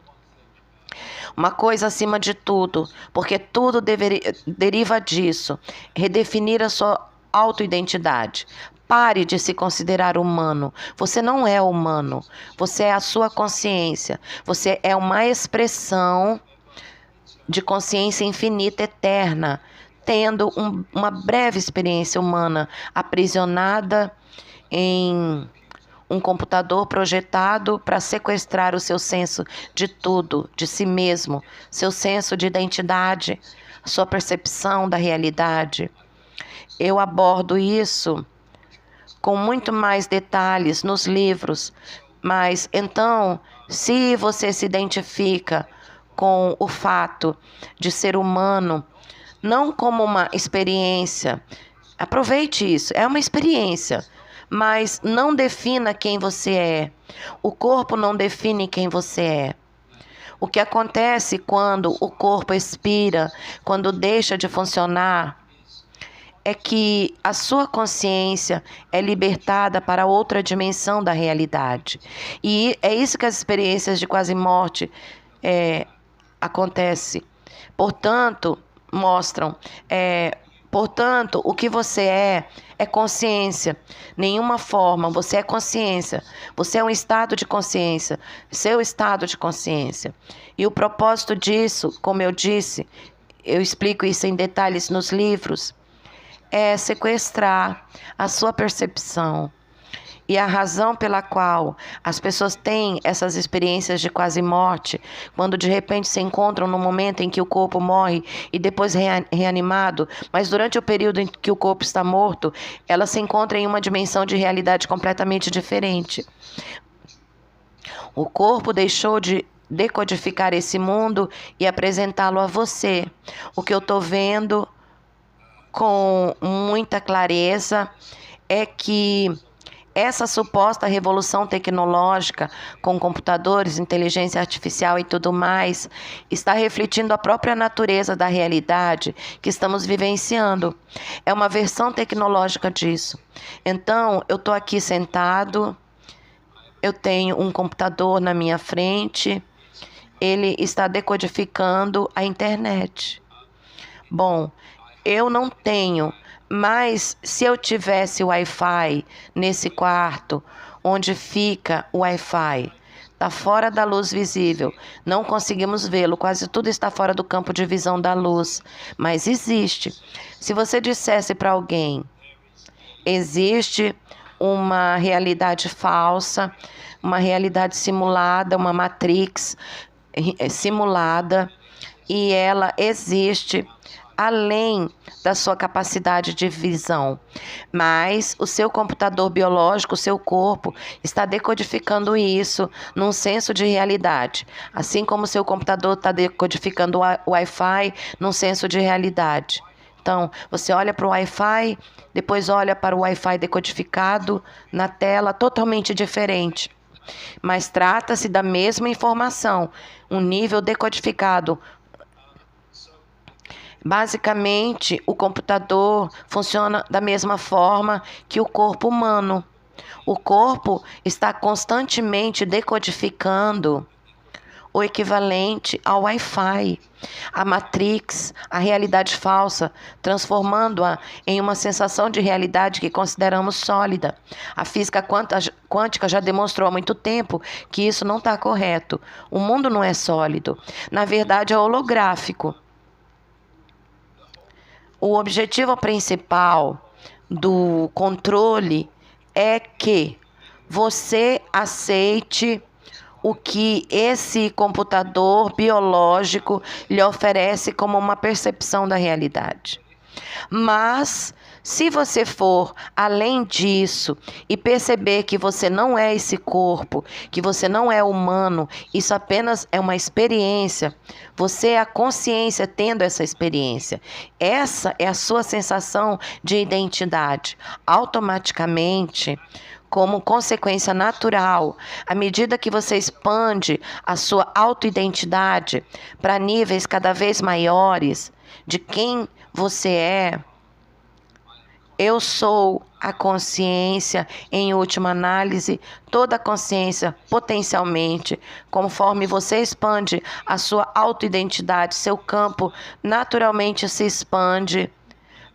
Uma coisa acima de tudo, porque tudo deriva disso. Redefinir a sua autoidentidade. Pare de se considerar humano. Você não é humano. Você é a sua consciência. Você é uma expressão de consciência infinita, eterna, tendo uma breve experiência humana, aprisionada em um computador projetado para sequestrar o seu senso de tudo, de si mesmo, seu senso de identidade, sua percepção da realidade. Eu abordo isso com muito mais detalhes nos livros, mas então, se você se identifica com o fato de ser humano, não como uma experiência. Aproveite isso, é uma experiência, mas não defina quem você é. O corpo não define quem você é. O que acontece quando o corpo expira, quando deixa de funcionar, é que a sua consciência é libertada para outra dimensão da realidade. E é isso que as experiências de quase morte acontece. Portanto, mostram. Portanto, o que você é consciência. Nenhuma forma, você é consciência. Você é um estado de consciência. Seu estado de consciência. E o propósito disso, como eu disse, eu explico isso em detalhes nos livros, é sequestrar a sua percepção. E a razão pela qual as pessoas têm essas experiências de quase morte, quando de repente se encontram no momento em que o corpo morre e depois reanimado, mas durante o período em que o corpo está morto, ela se encontra em uma dimensão de realidade completamente diferente. O corpo deixou de decodificar esse mundo e apresentá-lo a você. O que eu estou vendo com muita clareza é que essa suposta revolução tecnológica com computadores, inteligência artificial e tudo mais está refletindo a própria natureza da realidade que estamos vivenciando. É uma versão tecnológica disso. Então, eu estou aqui sentado, eu tenho um computador na minha frente, ele está decodificando a internet. Bom, eu não tenho. Mas se eu tivesse Wi-Fi nesse quarto, onde fica o Wi-Fi, está fora da luz visível, não conseguimos vê-lo, quase tudo está fora do campo de visão da luz, mas existe. Se você dissesse para alguém, existe uma realidade falsa, uma realidade simulada, uma matrix simulada, e ela existe além da sua capacidade de visão. Mas o seu computador biológico, o seu corpo, está decodificando isso num senso de realidade. Assim como o seu computador está decodificando o Wi-Fi num senso de realidade. Então, você olha para o Wi-Fi, depois olha para o Wi-Fi decodificado na tela, totalmente diferente. mas trata-se da mesma informação, um nível decodificado. Basicamente, o computador funciona da mesma forma que o corpo humano. O corpo está constantemente decodificando o equivalente ao Wi-Fi, a Matrix, a realidade falsa, transformando-a em uma sensação de realidade que consideramos sólida. A física quântica já demonstrou há muito tempo que isso não está correto. O mundo não é sólido. Na verdade, é holográfico. O objetivo principal do controle é que você aceite o que esse computador biológico lhe oferece como uma percepção da realidade. Mas, se você for além disso e perceber que você não é esse corpo, que você não é humano, isso apenas é uma experiência, você é a consciência tendo essa experiência. Essa é a sua sensação de identidade. Automaticamente, como consequência natural, à medida que você expande a sua autoidentidade para níveis cada vez maiores de quem você é, eu sou a consciência, em última análise, toda a consciência potencialmente, conforme você expande a sua autoidentidade, seu campo naturalmente se expande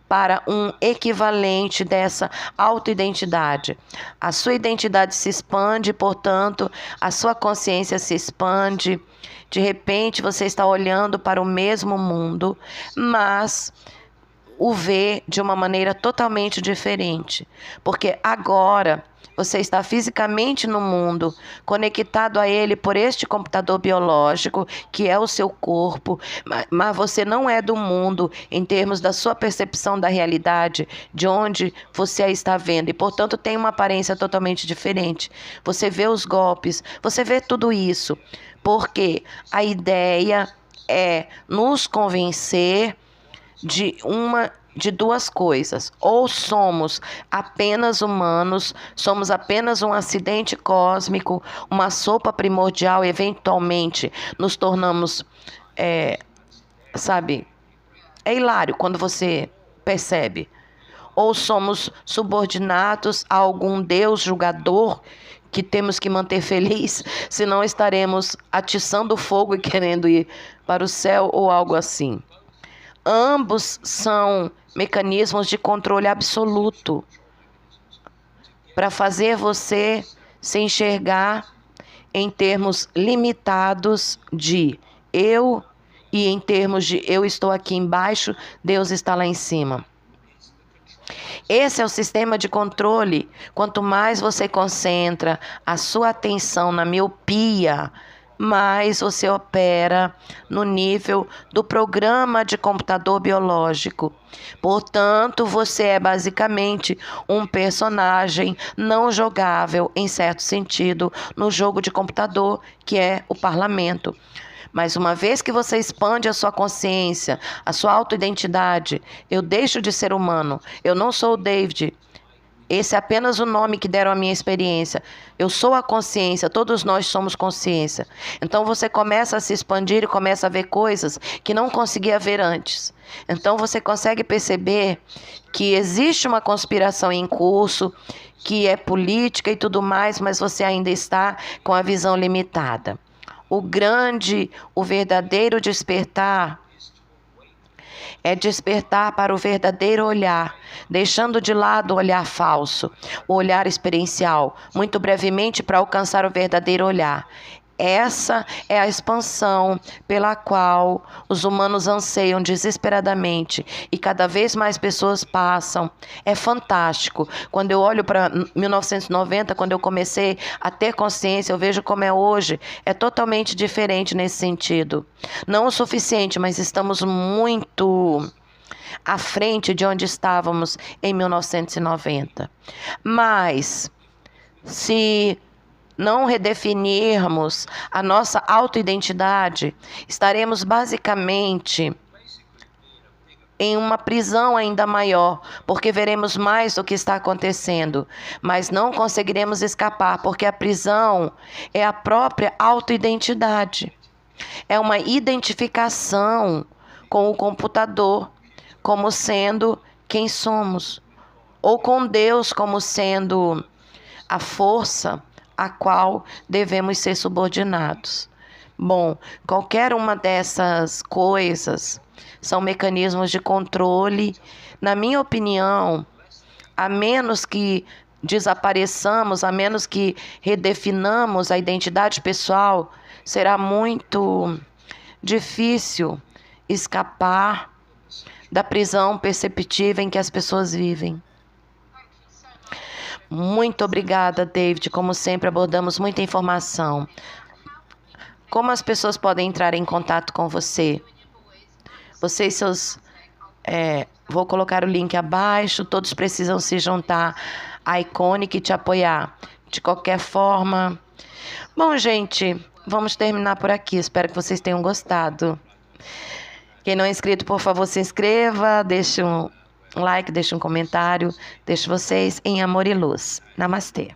para um equivalente dessa autoidentidade. A sua identidade se expande, portanto, a sua consciência se expande. De repente, você está olhando para o mesmo mundo, mas o vê de uma maneira totalmente diferente. Porque agora você está fisicamente no mundo, conectado a ele por este computador biológico, que é o seu corpo, mas você não é do mundo em termos da sua percepção da realidade, de onde você a está vendo, e portanto tem uma aparência totalmente diferente. Você vê os golpes, você vê tudo isso, porque a ideia é nos convencer de duas coisas: ou somos apenas humanos, somos apenas um acidente cósmico, uma sopa primordial, e eventualmente nos tornamos, sabe, é hilário quando você percebe. Ou somos subordinados a algum Deus julgador que temos que manter feliz, senão estaremos atiçando o fogo e querendo ir para o céu ou algo assim. Ambos são mecanismos de controle absoluto para fazer você se enxergar em termos limitados de eu e em termos de eu estou aqui embaixo, Deus está lá em cima. Esse é o sistema de controle. Quanto mais você concentra a sua atenção na miopia, mais você opera no nível do programa de computador biológico. Portanto, você é basicamente um personagem não jogável, em certo sentido, no jogo de computador, que é o parlamento. Mas uma vez que você expande a sua consciência, a sua autoidentidade, eu deixo de ser humano, eu não sou o David. Esse é apenas o nome que deram à minha experiência. Eu sou a consciência, todos nós somos consciência. Então você começa a se expandir e começa a ver coisas que não conseguia ver antes. Então você consegue perceber que existe uma conspiração em curso, que é política e tudo mais, mas você ainda está com a visão limitada. O verdadeiro despertar é despertar para o verdadeiro olhar, deixando de lado o olhar falso, o olhar experiencial, muito brevemente para alcançar o verdadeiro olhar. Essa é a expansão pela qual os humanos anseiam desesperadamente e cada vez mais pessoas passam. É fantástico. Quando eu olho para 1990, quando eu comecei a ter consciência, eu vejo como é hoje. É totalmente diferente nesse sentido. Não o suficiente, mas estamos muito à frente de onde estávamos em 1990. Mas, se não redefinirmos a nossa autoidentidade, estaremos basicamente em uma prisão ainda maior, porque veremos mais do que está acontecendo, mas não conseguiremos escapar, porque a prisão é a própria autoidentidade. É uma identificação com o computador como sendo quem somos, ou com Deus como sendo a força a qual devemos ser subordinados. Bom, qualquer uma dessas coisas são mecanismos de controle. Na minha opinião, a menos que desapareçamos, a menos que redefinamos a identidade pessoal, será muito difícil escapar da prisão perceptiva em que as pessoas vivem. Muito obrigada, David. Como sempre, abordamos muita informação. Como as pessoas podem entrar em contato com você? Você e seus... vou colocar o link abaixo. Todos precisam se juntar à Iconic e te apoiar. De qualquer forma... Bom, gente, vamos terminar por aqui. Espero que vocês tenham gostado. Quem não é inscrito, por favor, se inscreva. Deixe um like, deixe um comentário. Deixo vocês em amor e luz. Namastê.